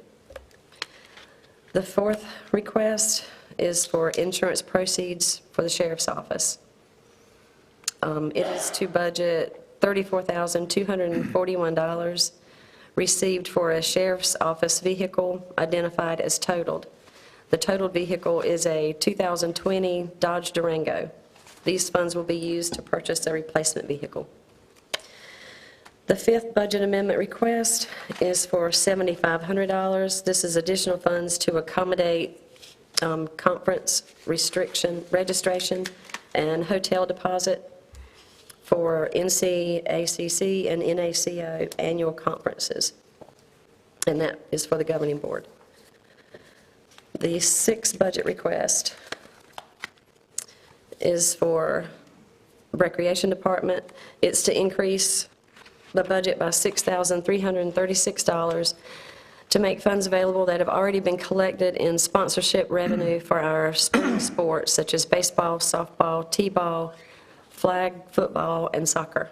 The fourth request is for insurance proceeds for the Sheriff's Office. It is to budget $34,241 received for a Sheriff's Office vehicle identified as totaled. The totaled vehicle is a 2020 Dodge Durango. These funds will be used to purchase a replacement vehicle. The fifth budget amendment request is for $7,500. This is additional funds to accommodate conference registration and hotel deposit for NCACC and NACO annual conferences, and that is for the governing board. The sixth budget request is for Recreation Department. It's to increase the budget by $6,336 to make funds available that have already been collected in sponsorship revenue for our spring sports such as baseball, softball, t-ball, flag football, and soccer.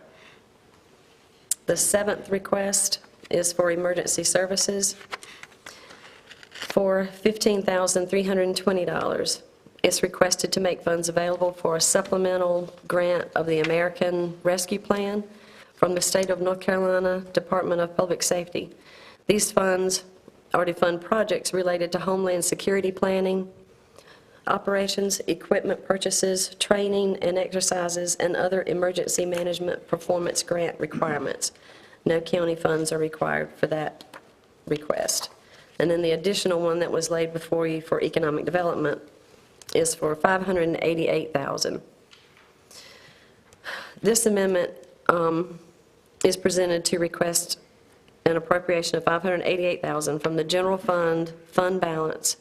The seventh request is for emergency services for $15,320. It's requested to make funds available for a supplemental grant of the American Rescue Plan from the State of North Carolina Department of Public Safety. These funds are to fund projects related to Homeland Security planning, operations, equipment purchases, training and exercises, and other emergency management performance grant requirements. No county funds are required for that request. And then the additional one that was laid before you for economic development is for $588,000. This amendment is presented to request an appropriation of $588,000 from the general fund balance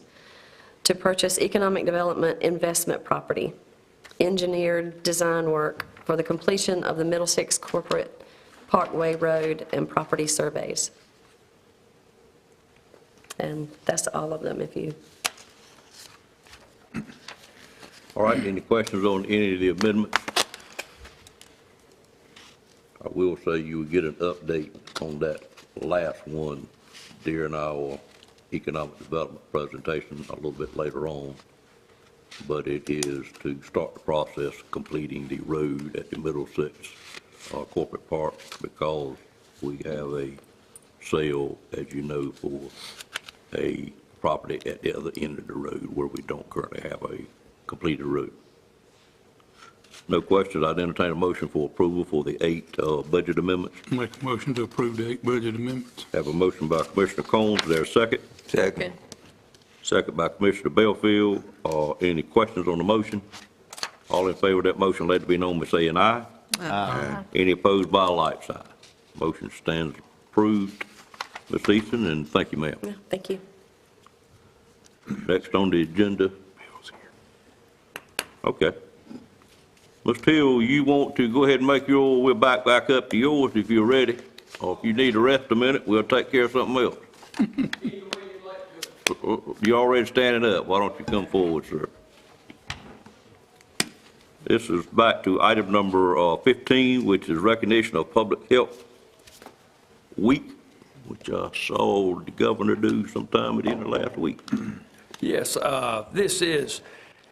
to purchase economic development investment property, engineered design work for the completion of the Middlesex Corporate Parkway Road and property surveys. And that's all of them if you... All right, any questions on any of the amendments? I will say you will get an update on that last one during our economic development presentation a little bit later on, but it is to start the process of completing the road at the Middlesex Corporate Park, because we have a sale, as you know, for a property at the other end of the road where we don't currently have a completed road. No questions. I'd entertain a motion for approval for the 8 budget amendments. Make a motion to approve the 8 budget amendments. Have a motion by Commissioner Combs. Is there a second? Second. Second by Commissioner Belfield. Any questions on the motion? All in favor of that motion, let it be known by saying aye. Aye. Any opposed by a like sign. Motion stands approved. Ms. Easton, and thank you, ma'am. Yeah, thank you. Next on the agenda. Okay. Mr. Hill, you want to go ahead and make your, we'll back up to yours if you're ready. Or if you need to rest a minute, we'll take care of something else. You're already standing up. Why don't you come forward, sir? This is back to item number 15, which is recognition of Public Health Week, which I saw the governor do sometime at the end of last week. Yes, this is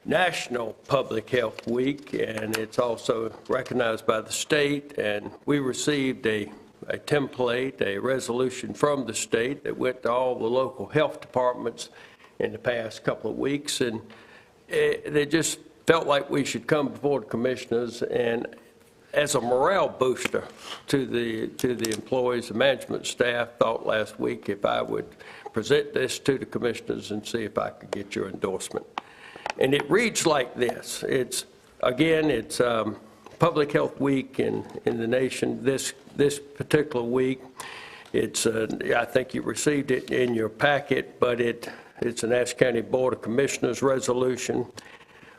National Public Health Week, and it's also recognized by the state, and we received a template, a resolution from the state that went to all the local health departments in the past couple of weeks, and they just felt like we should come before the commissioners and as a morale booster to the employees, the management staff, thought last week if I would present this to the commissioners and see if I could get your endorsement. And it reads like this. It's Public Health Week in the nation this particular week. It's I think you received it in your packet, but it's a Nash County Board of Commissioners resolution.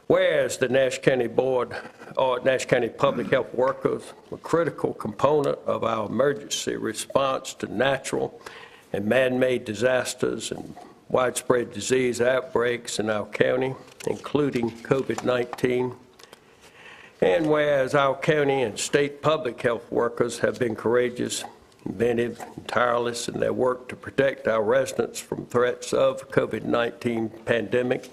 Whereas the Nash County Board, or Nash County Public Health Workers, a critical component of our emergency response to natural and man-made disasters and widespread disease outbreaks in our county, including COVID-19. And whereas our county and state public health workers have been courageous, inventive, and tireless in their work to protect our residents from threats of COVID-19 pandemic,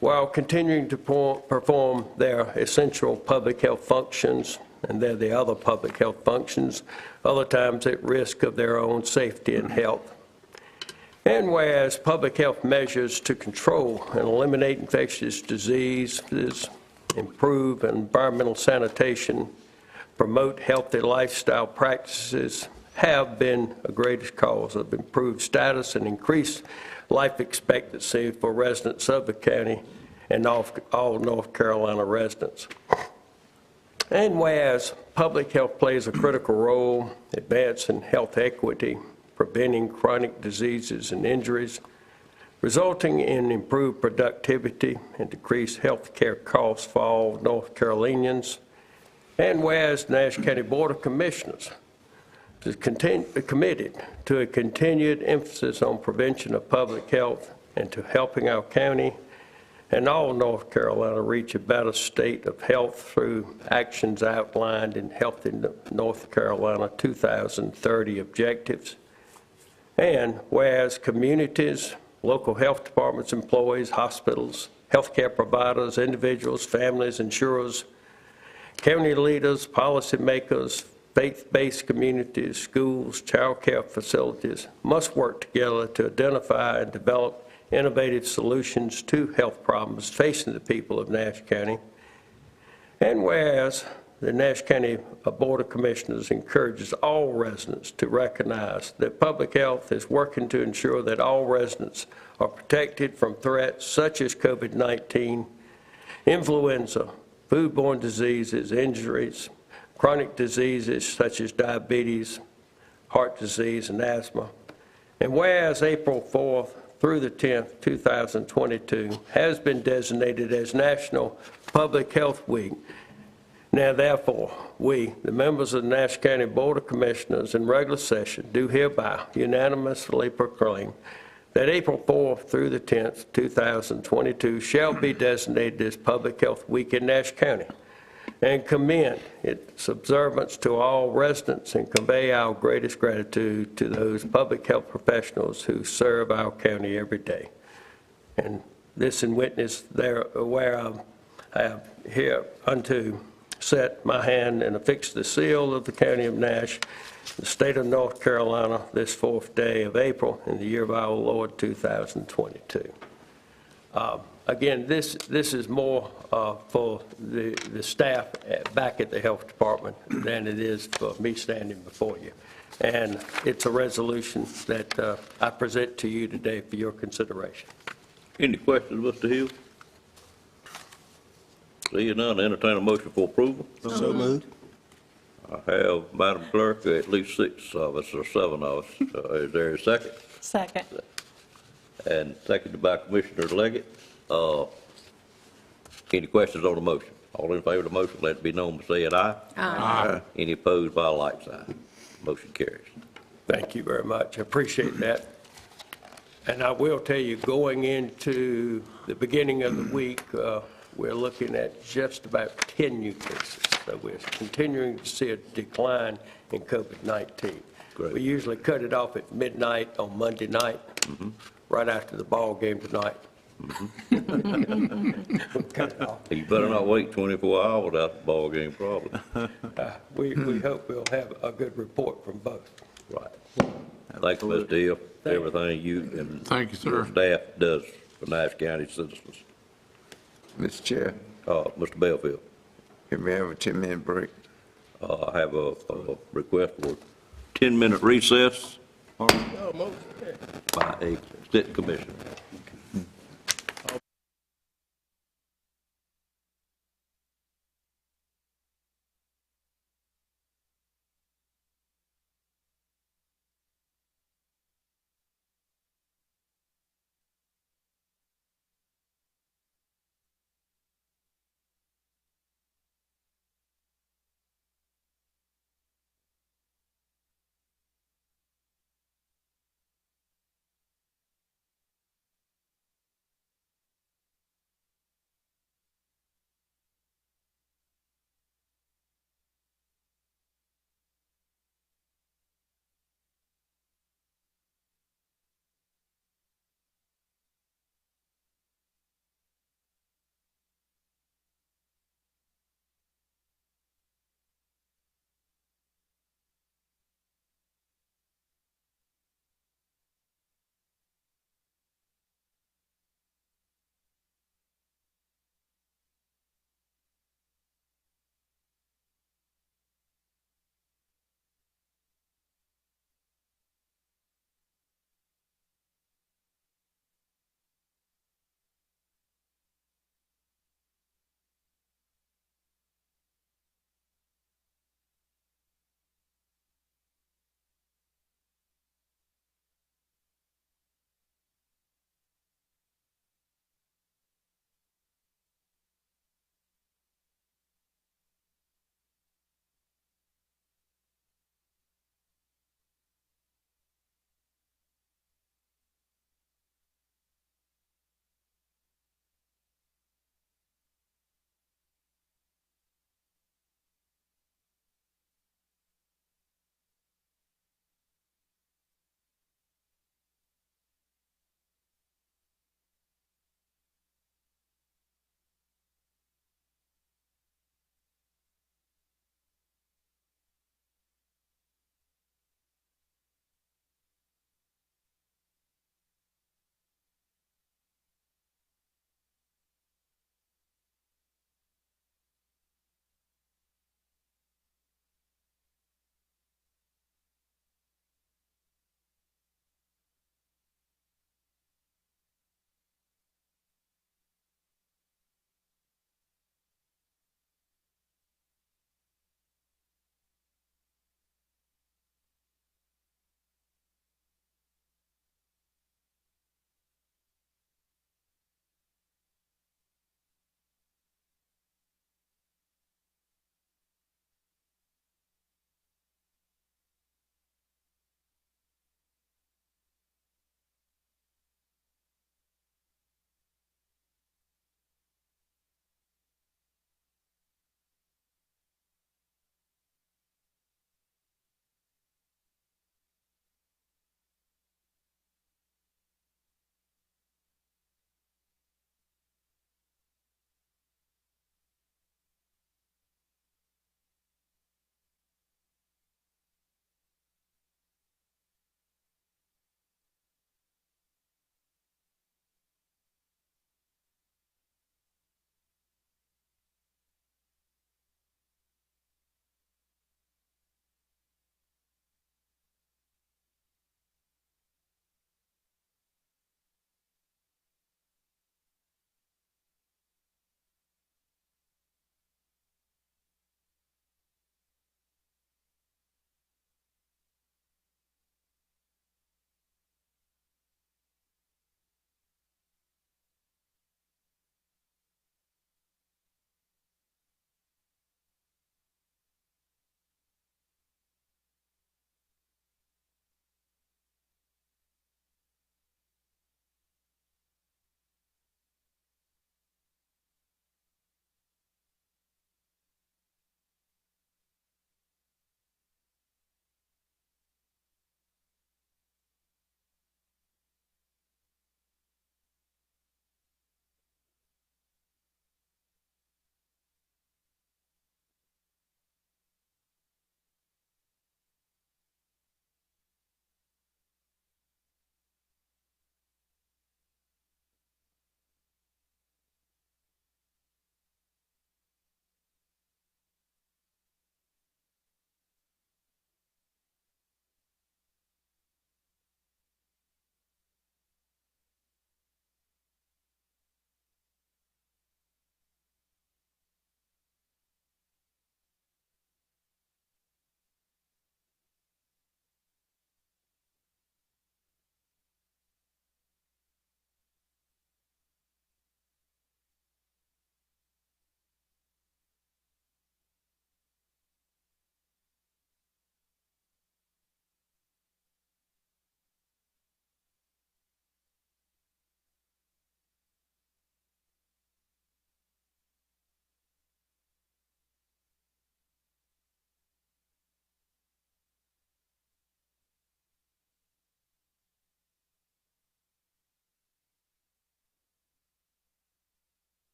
while continuing to perform their essential public health functions, and they're the other public health functions, other times at risk of their own safety and health. And whereas public health measures to control and eliminate infectious diseases, improve environmental sanitation, promote healthy lifestyle practices have been a greatest cause of improved status and increased life expectancy for residents of the county and all North Carolina residents. And whereas public health plays a critical role advancing health equity, preventing chronic diseases and injuries, resulting in improved productivity and decreased health care costs for all North Carolinians, and whereas the Nash County Board of Commissioners is committed to a continued emphasis on prevention of public health and to helping our county and all North Carolina reach a better state of health through actions outlined in Healthy North Carolina 2030 objectives. And whereas communities, local health departments, employees, hospitals, healthcare providers, individuals, families, insurers, county leaders, policymakers, faith-based communities, schools, child care facilities must work together to identify and develop innovative solutions to health problems facing the people of Nash County. And whereas the Nash County Board of Commissioners encourages all residents to recognize that public health is working to ensure that all residents are protected from threats such as COVID-19, influenza, foodborne diseases, injuries, chronic diseases such as diabetes, heart disease, and asthma. And whereas April 4th through the 10th, 2022 has been designated as National Public Health Week, now therefore, we, the members of the Nash County Board of Commissioners in regular session, do hereby unanimously proclaim that April 4th through the 10th, 2022 shall be designated as Public Health Week in Nash County, and commend its observance to all residents and convey our greatest gratitude to those public health professionals who serve our county every day. And this in witness there whereof I have hereunto set my hand and affixed the seal of the county of Nash, the state of North Carolina, this 4th day of April in the year of our Lord 2022. Again, this is more for the staff back at the Health Department than it is for me standing before you. And it's a resolution that I present to you today for your consideration. Any questions, Mr. Hill? Seeing none, entertain a motion for approval. So moved. I have, Madam Clerk, at least 6 of us or 7 of us. Is there a second? Second. And seconded by Commissioner Leggett. Any questions on the motion? All in favor of the motion, let it be known by saying aye. Aye. Any opposed by a like sign. Motion carries. Thank you very much. I appreciate that. And I will tell you, going into the beginning of the week, we're looking at just about 10 new cases. So we're continuing to see a decline in COVID-19. Great. We usually cut it off at midnight on Monday night, right after the ball game tonight. Cut it off. You better not wait 24 hours without the ball game, probably. We hope we'll have a good report from both. Right. Thank you, Mr. Hill, for everything you and Thank you, sir. your staff does for Nash County citizens. Mr. Chair, Mr. Belfield, can we have a 10-minute break? I have a request for 10-minute recess by a sitting commissioner.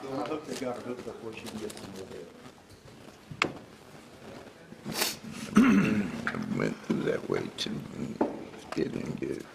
hope they got her hooked up where she can get some more help. I went through that way too. Didn't get it.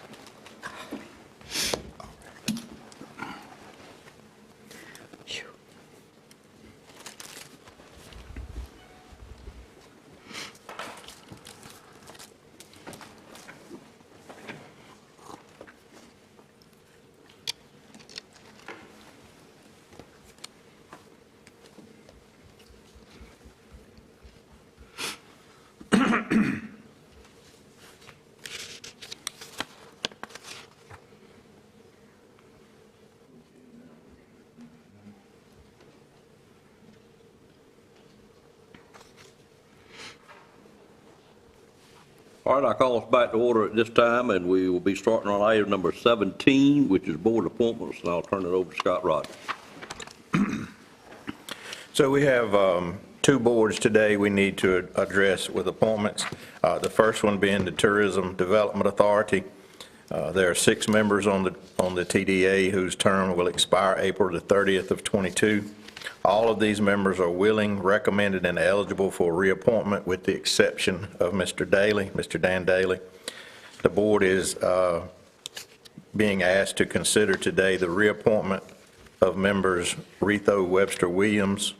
All right, I call us back to order at this time, and we will be starting on item number 17, which is board appointments, and I'll turn it over to Scott Rogers. So we have two boards today we need to address with appointments. The first one being the Tourism Development Authority. There are 6 members on the TDA whose term will expire April the 30th of '22. All of these members are willing, recommended, and eligible for reappointment with the exception of Mr. Daly, Mr. Dan Daly. The board is being asked to consider today the reappointment of members Retho Webster Williams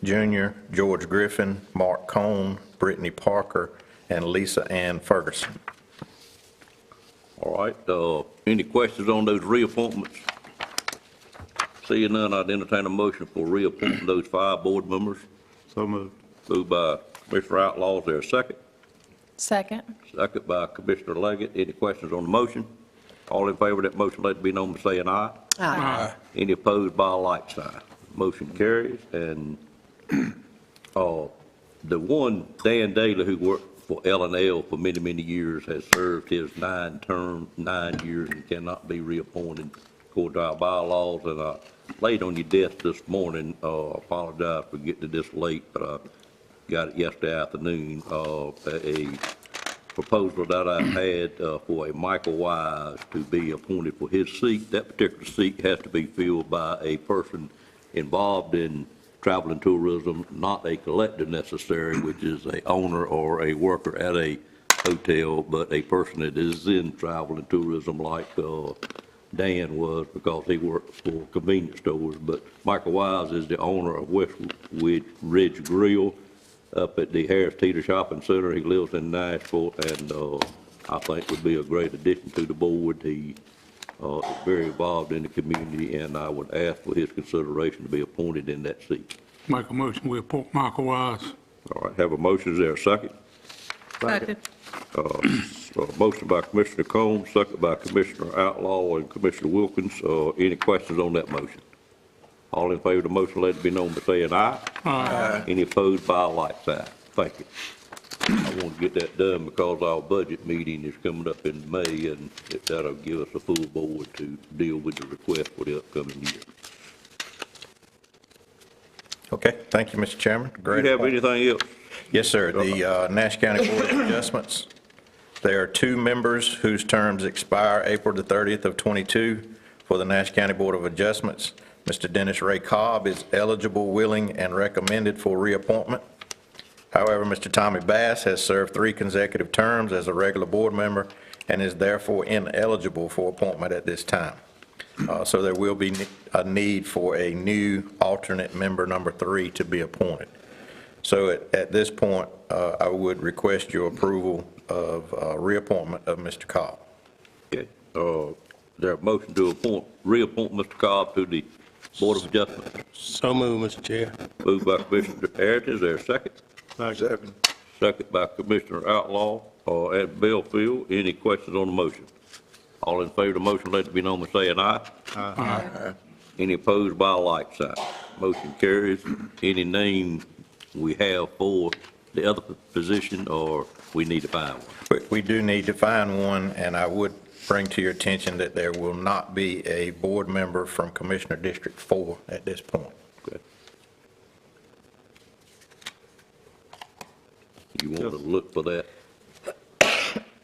Jr., George Griffin, Mark Cone, Brittany Parker, and Lisa Ann Ferguson. All right, any questions on those reappointments? Seeing none, I'd entertain a motion for reappointing those 5 board members. So moved. Moved by Commissioner Outlaw, is there a second? Second. Second by Commissioner Leggett. Any questions on the motion? All in favor of that motion, let it be known by saying aye. Aye. Any opposed by a like sign? Motion carries. And the one, Dan Daly, who worked for L&L for many, many years, has served his 9 years, and cannot be reappointed according to our bylaws. And I laid on your desk this morning, apologize for getting to this late, but I got it yesterday afternoon, a proposal that I had for a Michael Wise to be appointed for his seat. That particular seat has to be filled by a person involved in travel and tourism, not a collector necessarily, which is a owner or a worker at a hotel, but a person that is in travel and tourism like Dan was, because he worked for convenience stores. But Michael Wise is the owner of West Ridge Grill up at the Harris Teeter Shopping Center. He lives in Nashville, and I think would be a great addition to the board. He is very involved in the community, and I would ask for his consideration to be appointed in that seat. Make a motion, we appoint Michael Wise. All right, have a motion. Is there a second? Second. Motion by Commissioner Combs, second by Commissioner Outlaw and Commissioner Wilkins. Any questions on that motion? All in favor of the motion, let it be known by saying aye. Aye. Any opposed by a like sign? Thank you. I want to get that done because our budget meeting is coming up in May, and that'll give us a full board to deal with the request for the upcoming year. Okay, thank you, Mr. Chairman. Do Great you have appointment. anything else? Yes, sir. The Nash County Board of Adjustments, there are 2 members whose terms expire April the 30th of '22 for the Nash County Board of Adjustments. Mr. Dennis Ray Cobb is eligible, willing, and recommended for reappointment. However, Mr. Tommy Bass has served 3 consecutive terms as a regular board member and is therefore ineligible for appointment at this time. So there will be a need for a new alternate member number 3 to be appointed. So at this point, I would request your approval of reappointment of Mr. Cobb. Okay. There a motion to reappoint Mr. Cobb to the Board of Adjustment? So moved, Mr. Chair. Moved by Commissioner Harrington. Is there a second? Second. Second by Commissioner Outlaw at Belfield. Any questions on the motion? All in favor of the motion, let it be known by saying aye. Aye. Any opposed by a like sign? Motion carries. Any name we have for the other position, or we need to find one? We do need to find one, and I would bring to your attention that there will not be a board member from Commissioner District 4 at this point. Okay. You want to look for that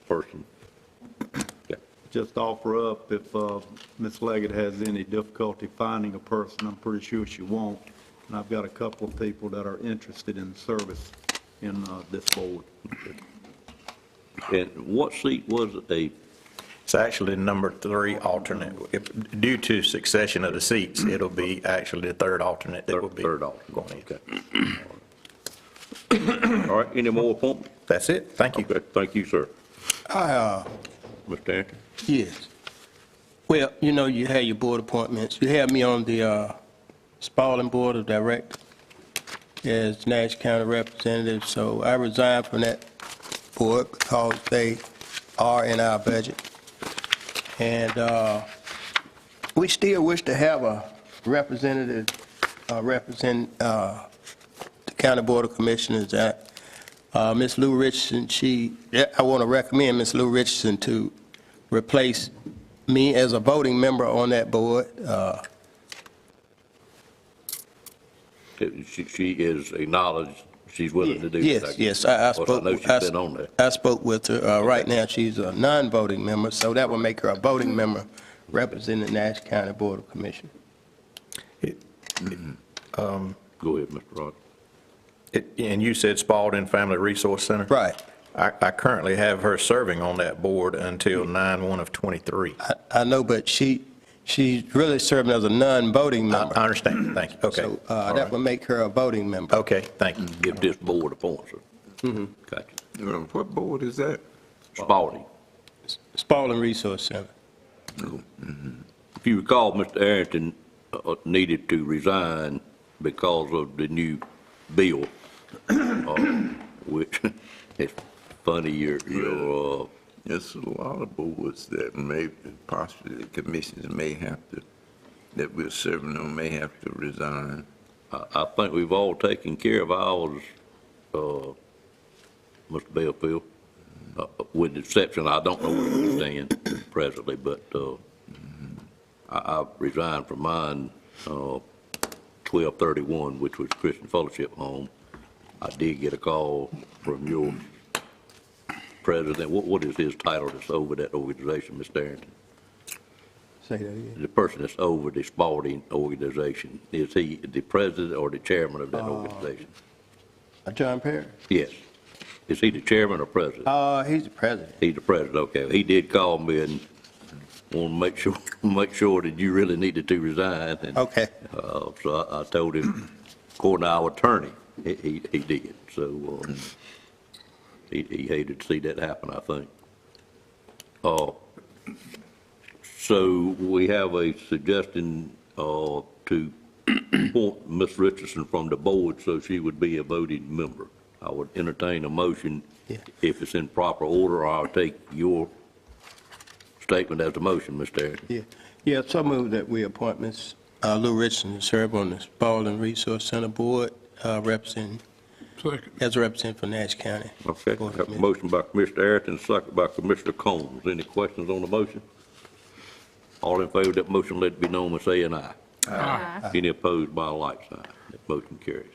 person? Just offer up if Ms. Leggett has any difficulty finding a person, I'm pretty sure she won't. And I've got a couple of people that are interested in service in this board. And what seat was it? It's actually number 3 alternate. Due to succession of the seats, it'll be actually the 3rd alternate that will be Third alternate. going in. Okay. All right, any more appointments? That's it. Thank you. Okay, thank you, sir. I, Mr. Arrington? yes. Well, you know, you have your board appointments. You have me on the Spalding Board of Directors as Nash County Representative, so I resigned from that board because they are in our budget. And we still wish to have a representative represent the County Board of Commissioners. Ms. Lou Richardson, I want to recommend Ms. Lou Richardson to replace me as a voting member on that board. She is acknowledged, she's willing to do that. Yes, I Of course, I know she's been on there. I spoke with her. Right now, she's a non-voting member, so that would make her a voting member representing the Nash County Board of Commissioners. Go ahead, Mr. Rogers. And you said Spalding Family Resource Center? Right. I currently have her serving on that board until 9/1 of '23. I know, but she's really serving as a non-voting member. I understand. Thank you. Okay. So All that right. would make her a voting member. Okay, thank you. If this board appoints her. Gotcha. What board is that? Spalding. Spalding Resource Center. If you recall, Mr. Arrington needed to resign because of the new bill, which is funny, There's a lot of boards that may, possibly the commissioners may have to, that we're serving on may have to resign. I think we've all taken care of ours, Mr. Bellfield, with the exception, I don't know where we stand presently, but I resigned from mine 12/31, which was Christian Fellowship Home. I did get a call from your president. What is his title that's over that organization, Mr. Arrington? Say that again. The person that's over the Spalding organization, is he the president or the chairman of that organization? John Perry? Yes. Is he the chairman or president? He's the president. He's the president, okay. He did call me and wanted to make sure that you really needed to resign. And, Okay. so I told him, according to our attorney, he did. So he hated to see that happen, I think. So we have a suggestion to appoint Ms. Richardson from the board so she would be a voting member. I would entertain a motion if it's in proper order. I'll take your statement as a motion, Mr. Arrington. Yeah, so moved that we appoint Ms. Lou Richardson to serve on the Spalding Resource Center Board, representing, as a representative for Nash County. Okay, I have a motion by Commissioner Arrington, second by Commissioner Combs. Any questions on the motion? All in favor of that motion, let it be known by saying aye. Aye. Any opposed by a like sign. That motion carries.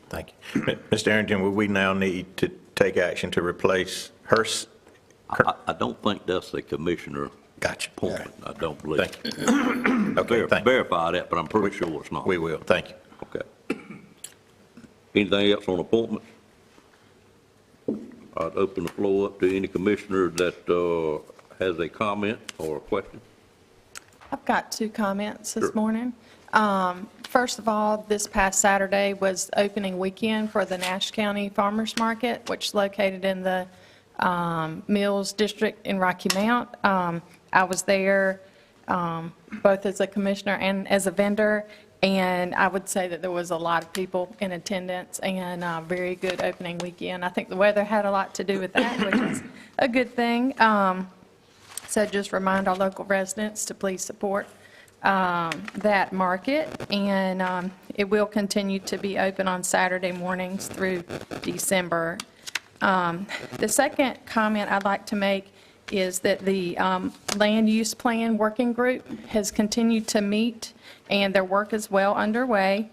Thank you. Mr. Arrington, will we now need to take action to replace her? I don't think that's a commissioner appointment. I don't believe. Thank you. Okay, thank you. Verify that, but I'm pretty sure it's not. We will. Thank you. Okay. Anything else on appointments? I'd open the floor up to any commissioner that has a comment or a question. I've got 2 comments this morning. First of all, this past Saturday was opening weekend for the Nash County Farmers Market, which is located in the Mills District in Rocky Mount. I was there both as a commissioner and as a vendor, and I would say that there was a lot of people in attendance and a very good opening weekend. I think the weather had a lot to do with that, which is a good thing. So just remind our local residents to please support that market, and it will continue to be open on Saturday mornings through December. The second comment I'd like to make is that the Land Use Plan Working Group has continued to meet, and their work is well underway.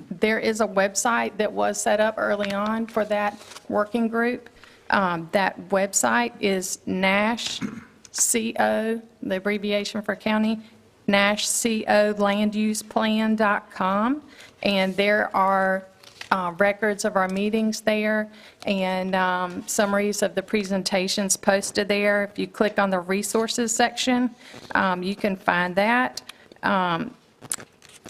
There is a website that was set up early on for that working group. That website is NASHCO, the abbreviation for county, NASHCOlanduseplan.com, and there are records of our meetings there and summaries of the presentations posted there. If you click on the resources section, you can find that.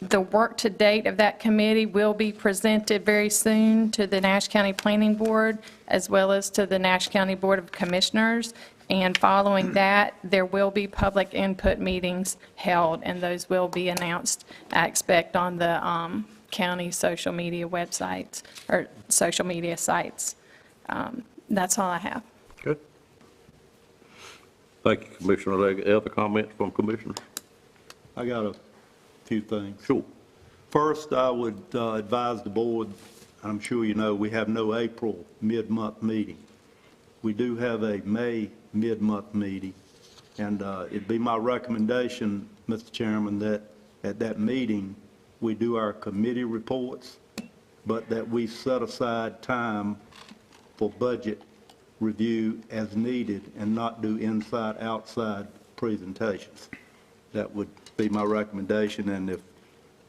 The work to date of that committee will be presented very soon to the Nash County Planning Board as well as to the Nash County Board of Commissioners. And following that, there will be public input meetings held, and those will be announced, I expect, on the county social media websites or social media sites. That's all I have. Good. Thank you, Commissioner Leggett. Other comments from Commissioners? I got a few things. Sure. First, I would advise the board, I'm sure you know, we have no April mid-month meeting. We do have a May mid-month meeting, and it'd be my recommendation, Mr. Chairman, that at that meeting, we do our committee reports, but that we set aside time for budget review as needed and not do inside-outside presentations. That would be my recommendation, and if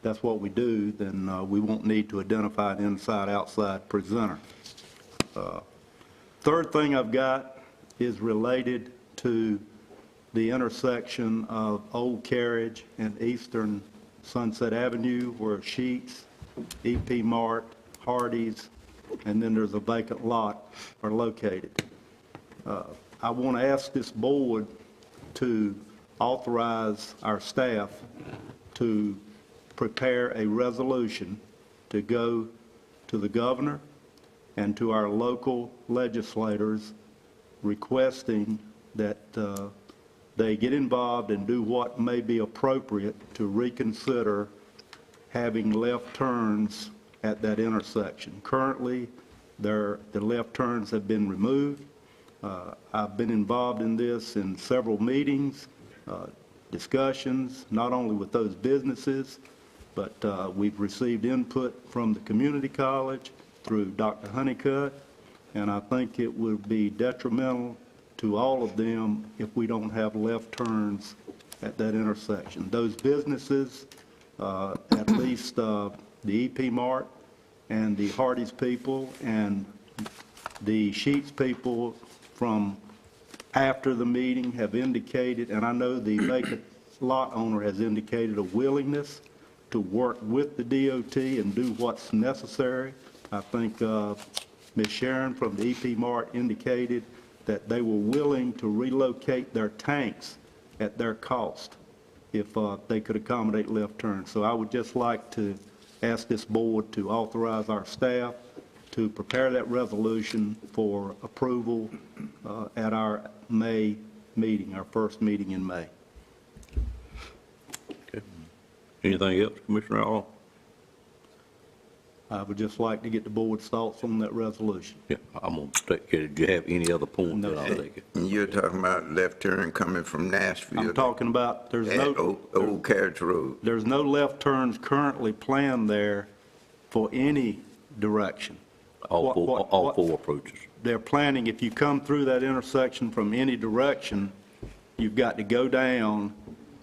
that's what we do, then we won't need to identify an inside-outside presenter. Third thing I've got is related to the intersection of Old Carriage and Eastern Sunset Avenue, where Sheets, EP Mart, Hardee's, and then there's a vacant lot are located. I want to ask this board to authorize our staff to prepare a resolution to go to the governor and to our local legislators requesting that they get involved and do what may be appropriate to reconsider having left turns at that intersection. Currently, the left turns have been removed. I've been involved in this in several meetings, discussions, not only with those businesses, but we've received input from the community college through Dr. Honeycutt, and I think it would be detrimental to all of them if we don't have left turns at that intersection. Those businesses, at least the EP Mart and the Hardee's people and the Sheets people from after the meeting have indicated, and I know the vacant lot owner has indicated a willingness to work with the DOT and do what's necessary. I think Ms. Sharon from the EP Mart indicated that they were willing to relocate their tanks at their cost if they could accommodate left turns. So I would just like to ask this board to authorize our staff to prepare that resolution for approval at our May meeting, our first meeting in May. Okay. Anything else, Commissioner Hall? I would just like to get the board's thoughts on that resolution. Yeah, I'm going to take care. Do you have any other points that I'll take it? And you're talking about left turn coming from Nashville? I'm talking about, there's no... Old Carriage Road. There's no left turns currently planned there for any direction. All four approaches. They're planning, if you come through that intersection from any direction, you've got to go down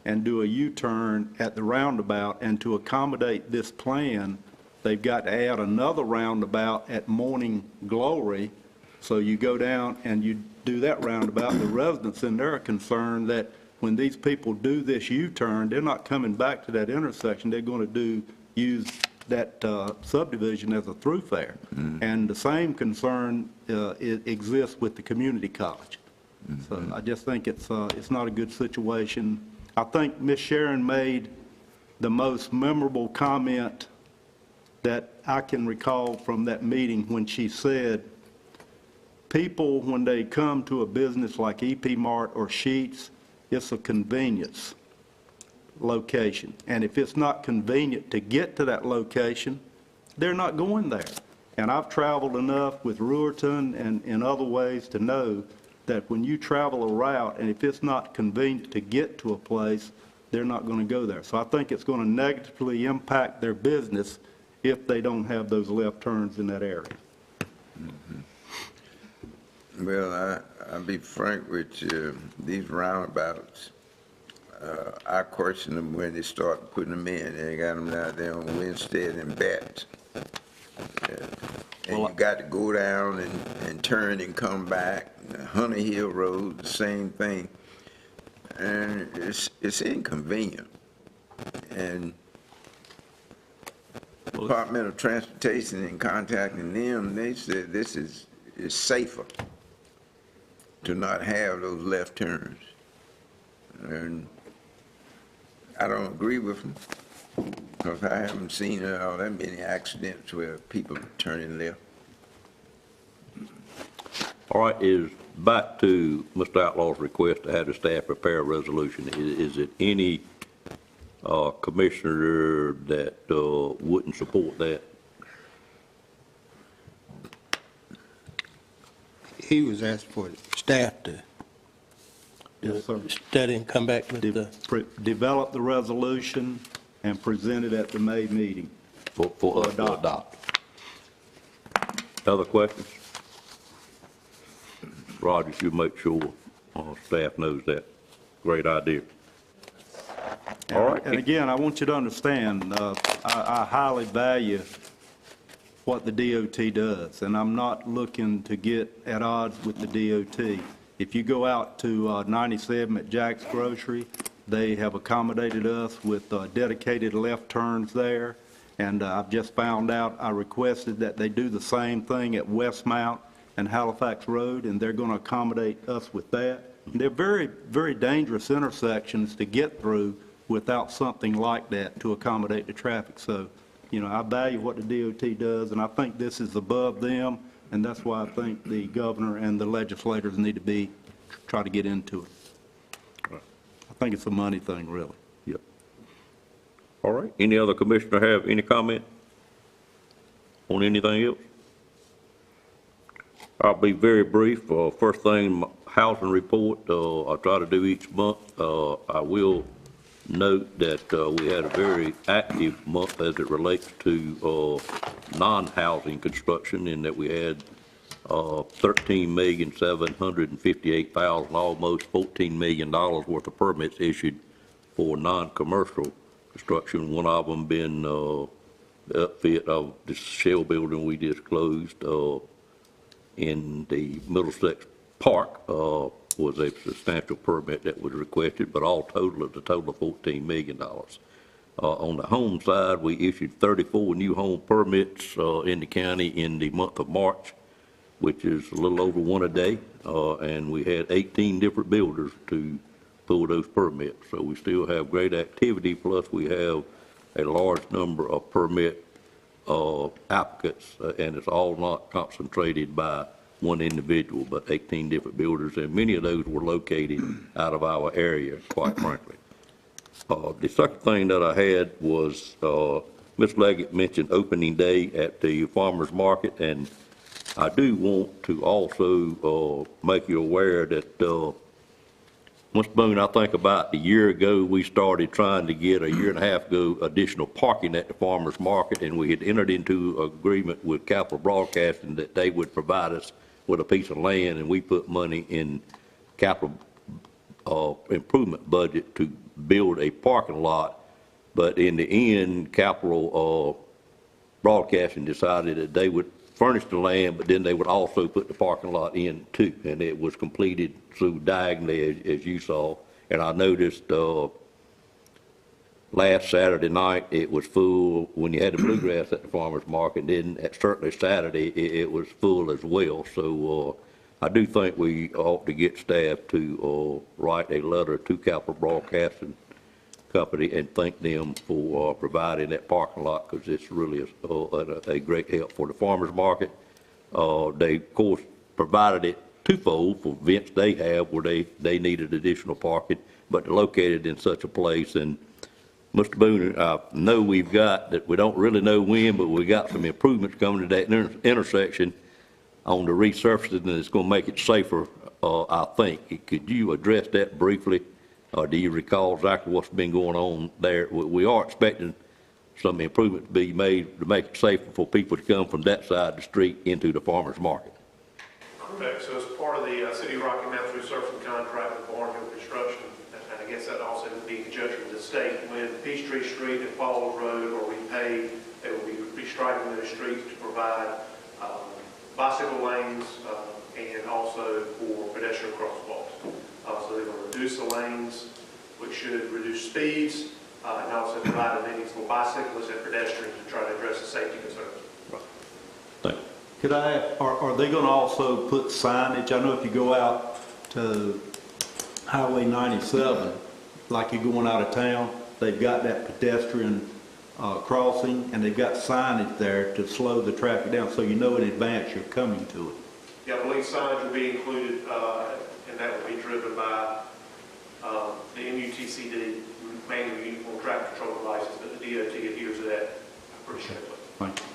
and do a U-turn at the roundabout, and to accommodate this plan, they've got to add another roundabout at Morning Glory. So you go down and you do that roundabout. The residents in there are concerned that when these people do this U-turn, they're not coming back to that intersection. They're going to use that subdivision as a throughfare. And the same concern exists with the community college. So I just think it's not a good situation. I think Ms. Sharon made the most memorable comment that I can recall from that meeting when she said, people, when they come to a business like EP Mart or Sheets, it's a convenience location. And if it's not convenient to get to that location, they're not going there. And I've traveled enough with Ruerton and in other ways to know that when you travel a route and if it's not convenient to get to a place, they're not going to go there. So I think it's going to negatively impact their business if they don't have those left turns in that area. Well, I'll be frank with you, these roundabouts, I question them when they start putting them in. They got them out there on Winstead and Batt. And you got to go down and turn and come back. Hunter Hill Road, the same thing. And it's inconvenient. And Department of Transportation, in contacting them, they said this is safer to not have those left turns. And I don't agree with them, because I haven't seen all that many accidents where people are turning left. All right, is back to Mr. Outlaw's request to have the staff prepare a resolution. Is it any commissioner that wouldn't support that? He was asking for the staff to study and come back with the... Develop the resolution and present it at the May meeting. For us to adopt. Other questions? Roger, you make sure staff knows that. Great idea. All right. And again, I want you to understand, I highly value what the DOT does, and I'm not looking to get at odds with the DOT. If you go out to 97 at Jack's Grocery, they have accommodated us with dedicated left turns there, and I've just found out, I requested that they do the same thing at Westmount and Halifax Road, and they're going to accommodate us with that. And they're very, very dangerous intersections to get through without something like that to accommodate the traffic. So, you know, I value what the DOT does, and I think this is above them, and that's why I think the governor and the legislators need to try to get into it. I think it's a money thing, really. Yep. All right. Any other commissioner have any comment on anything else? I'll be very brief. First thing, housing report, I try to do each month. I will note that we had a very active month as it relates to non-housing construction, in that we had $13,758,000, almost $14 million worth of permits issued for non-commercial construction. One of them being the upfit of the shell building we just closed in the Middlesex Park. Was a substantial permit that was requested, but all total is a total of $14 million. On the home side, we issued 34 new home permits in the county in the month of March, which is a little over one a day, and we had 18 different builders to pull those permits. So we still have great activity, plus we have a large number of permit applicants, and it's all not concentrated by one individual, but 18 different builders, and many of those were located out of our area, quite frankly. The second thing that I had was Ms. Leggett mentioned opening day at the farmers market, and I do want to also make you aware that Mr. Boone, I think about a year ago, we started trying to get, a year and a half ago, additional parking at the farmers market, and we had entered into agreement with Capital Broadcasting that they would provide us with a piece of land, and we put money in capital improvement budget to build a parking lot. But in the end, Capital Broadcasting decided that they would furnish the land, but then they would also put the parking lot in too, and it was completed through diagonally, as you saw. And I noticed last Saturday night it was full when you had the bluegrass at the farmers market. Then certainly Saturday it was full as well. So I do think we ought to get staff to write a letter to Capital Broadcasting Company and thank them for providing that parking lot, because it's really a great help for the farmers market. They of course provided it twofold for events they have where they needed additional parking, but they're located in such a place. And Mr. Boone, I know we've got that, we don't really know when, but we got some improvements coming to that intersection on the resurfacing, and it's going to make it safer, I think. Could you address that briefly? Do you recall exactly what's been going on there? We are expecting some improvement to be made to make it safer for people to come from that side of the street into the farmers market. Correct. So as part of the City of Rocky Mount resurfacing contract with Barnhill Construction, and I guess that also would be in conjunction with the state, when Peachtree Street and Falls Road are repaved, they will be restriping those streets to provide bicycle lanes and also for pedestrian crosswalks. So they're going to reduce the lanes, which should reduce speeds, and also provide amenities for bicyclists and pedestrians to try to address the safety concerns. Thank you. Could I ask, are they going to also put signage? I know if you go out to Highway 97, like you're going out of town, they've got that pedestrian crossing, and they've got signage there to slow the traffic down, so you know in advance you're coming to it. Yeah, I believe signage will be included, and that will be driven by the MUTCD, mainly the Uniform Traffic Control Devices, but the DOT adheres to that pretty strictly. Thank you.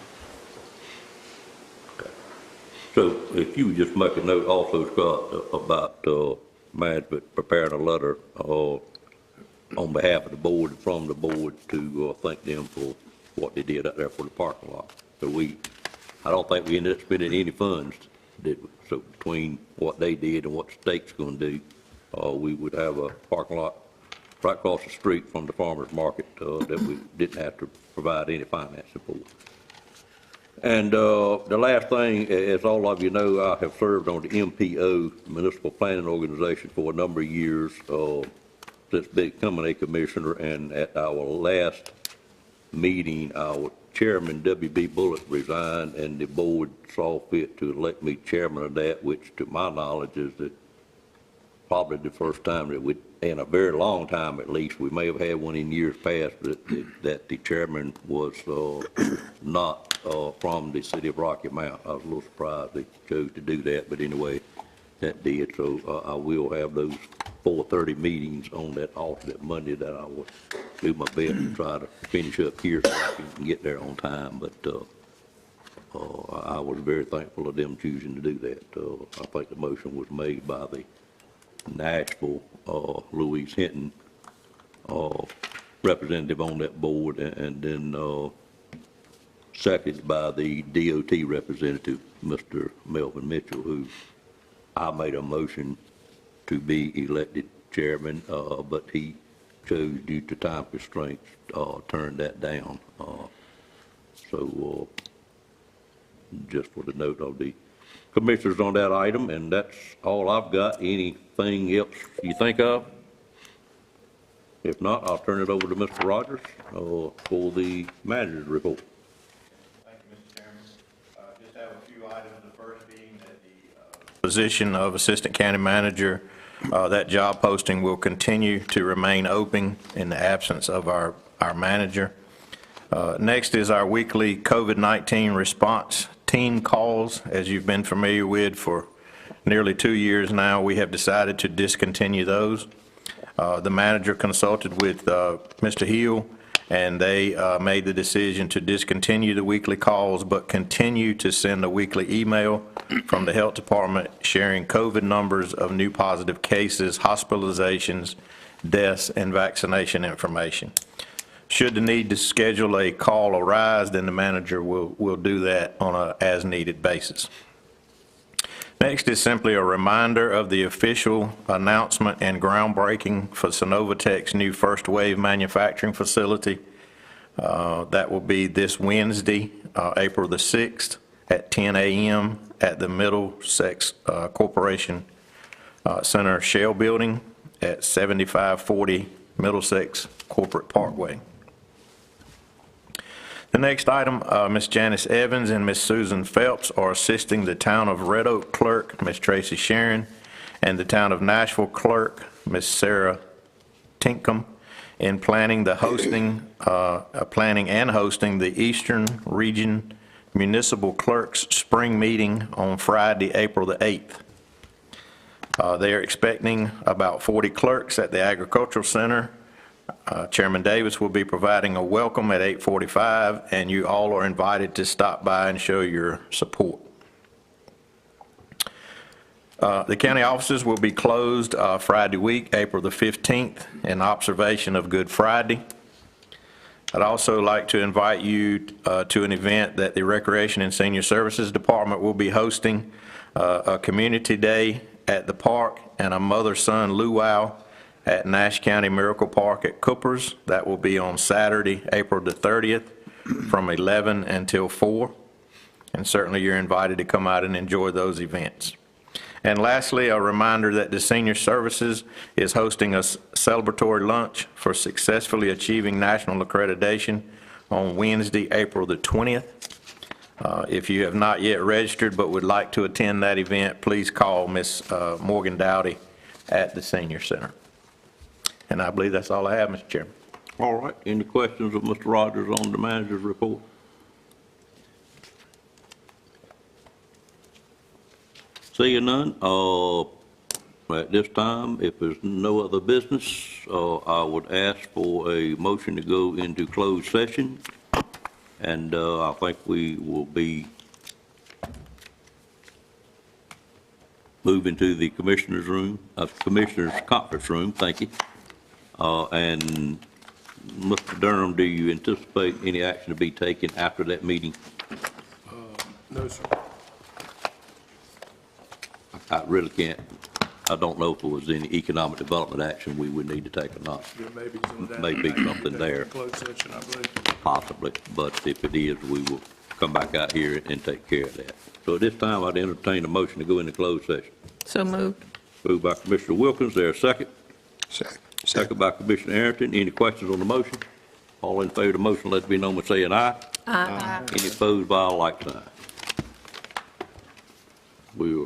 So if you would just make a note also, Scott, about management preparing a letter on behalf of the board and from the board to thank them for what they did out there for the parking lot. So I don't think we ended up spending any funds, did we? So between what they did and what the state's going to do, we would have a parking lot right across the street from the farmer's market that we didn't have to provide any financing for. And the last thing, as all of you know, I have served on the MPO, Municipal Planning Organization, for a number of years since becoming a commissioner. And at our last meeting, our chairman, W.B. Bullock, resigned, and the board saw fit to elect me chairman of that, which to my knowledge is probably the first time that we, in a very long time at least, we may have had one in years past, that the chairman was not from the city of Rocky Mount. I was a little surprised they chose to do that, but anyway, that did. So I will have those 4:30 meetings on that alternate Monday that I will do my best to try to finish up here so I can get there on time. But I was very thankful of them choosing to do that. I think the motion was made by the Nashville, Louise Hinton, representative on that board, and then seconded by the DOT representative, Mr. Melvin Mitchell, who I made a motion to be elected chairman, but he chose, due to time constraints, turned that down. So just for the note of the commissioners on that item, and that's all I've got. Anything else you think of? If not, I'll turn it over to Mr. Rogers for the manager's report. Thank you, Mr. Chairman. Just have a few items. The first being that the position of Assistant County Manager, that job posting will continue to remain open in the absence of our manager. Next is our weekly COVID-19 response team calls. As you've been familiar with for nearly 2 years now, we have decided to discontinue those. The manager consulted with Mr. Hill, and they made the decision to discontinue the weekly calls, but continue to send a weekly email from the health department sharing COVID numbers of new positive cases, hospitalizations, deaths, and vaccination information. Should the need to schedule a call arise, then the manager will do that on a as-needed basis. Next is simply a reminder of the official announcement and groundbreaking for Sonovatech's new first wave manufacturing facility. That will be this Wednesday, April the 6th at 10 a.m. at the Middlesex Corporation Center Shell Building at 7540 Middlesex Corporate Parkway. The next item, Ms. Janice Evans and Ms. Susan Phelps are assisting the Town of Red Oak clerk, Ms. Tracy Sharon, and the Town of Nashville clerk, Ms. Sarah Tinkham, in planning and hosting the Eastern Region Municipal Clerks Spring Meeting on Friday, April the 8th. They are expecting about 40 clerks at the Agricultural Center. Chairman Davis will be providing a welcome at 8:45, and you all are invited to stop by and show your support. The county offices will be closed Friday week, April the 15th, in observation of Good Friday. I'd also like to invite you to an event that the Recreation and Senior Services Department will be hosting a community day at the park, and a mother-son luau at Nash County Miracle Park at Coopers. That will be on Saturday, April the 30th, from 11 until 4. And certainly you're invited to come out and enjoy those events. And lastly, a reminder that the Senior Services is hosting a celebratory lunch for successfully achieving national accreditation on Wednesday, April the 20th. If you have not yet registered but would like to attend that event, please call Ms. Morgan Dowdy at the Senior Center. And I believe that's all I have, Mr. Chairman. All right, any questions of Mr. Rogers on the manager's report? Seeing none, at this time, if there's no other business, I would ask for a motion to go into closed session. And I think we will be moving to the commissioner's room, commissioner's conference room, thank you. And Mr. Durham, do you anticipate any action to be taken after that meeting? No, sir. I really can't, I don't know if there was any economic development action we would need to take or not. There may be some of that. May be something there. Closed session, I believe. Possibly, but if it is, we will come back out here and take care of that. So at this time, I'd entertain a motion to go into closed session. So moved. Moved by Commissioner Wilkins, there a second? Second. Second by Commissioner Arrington. Any questions on the motion? All in favor of the motion, let it be known by saying aye. Aye. Any opposed by a like sign. We will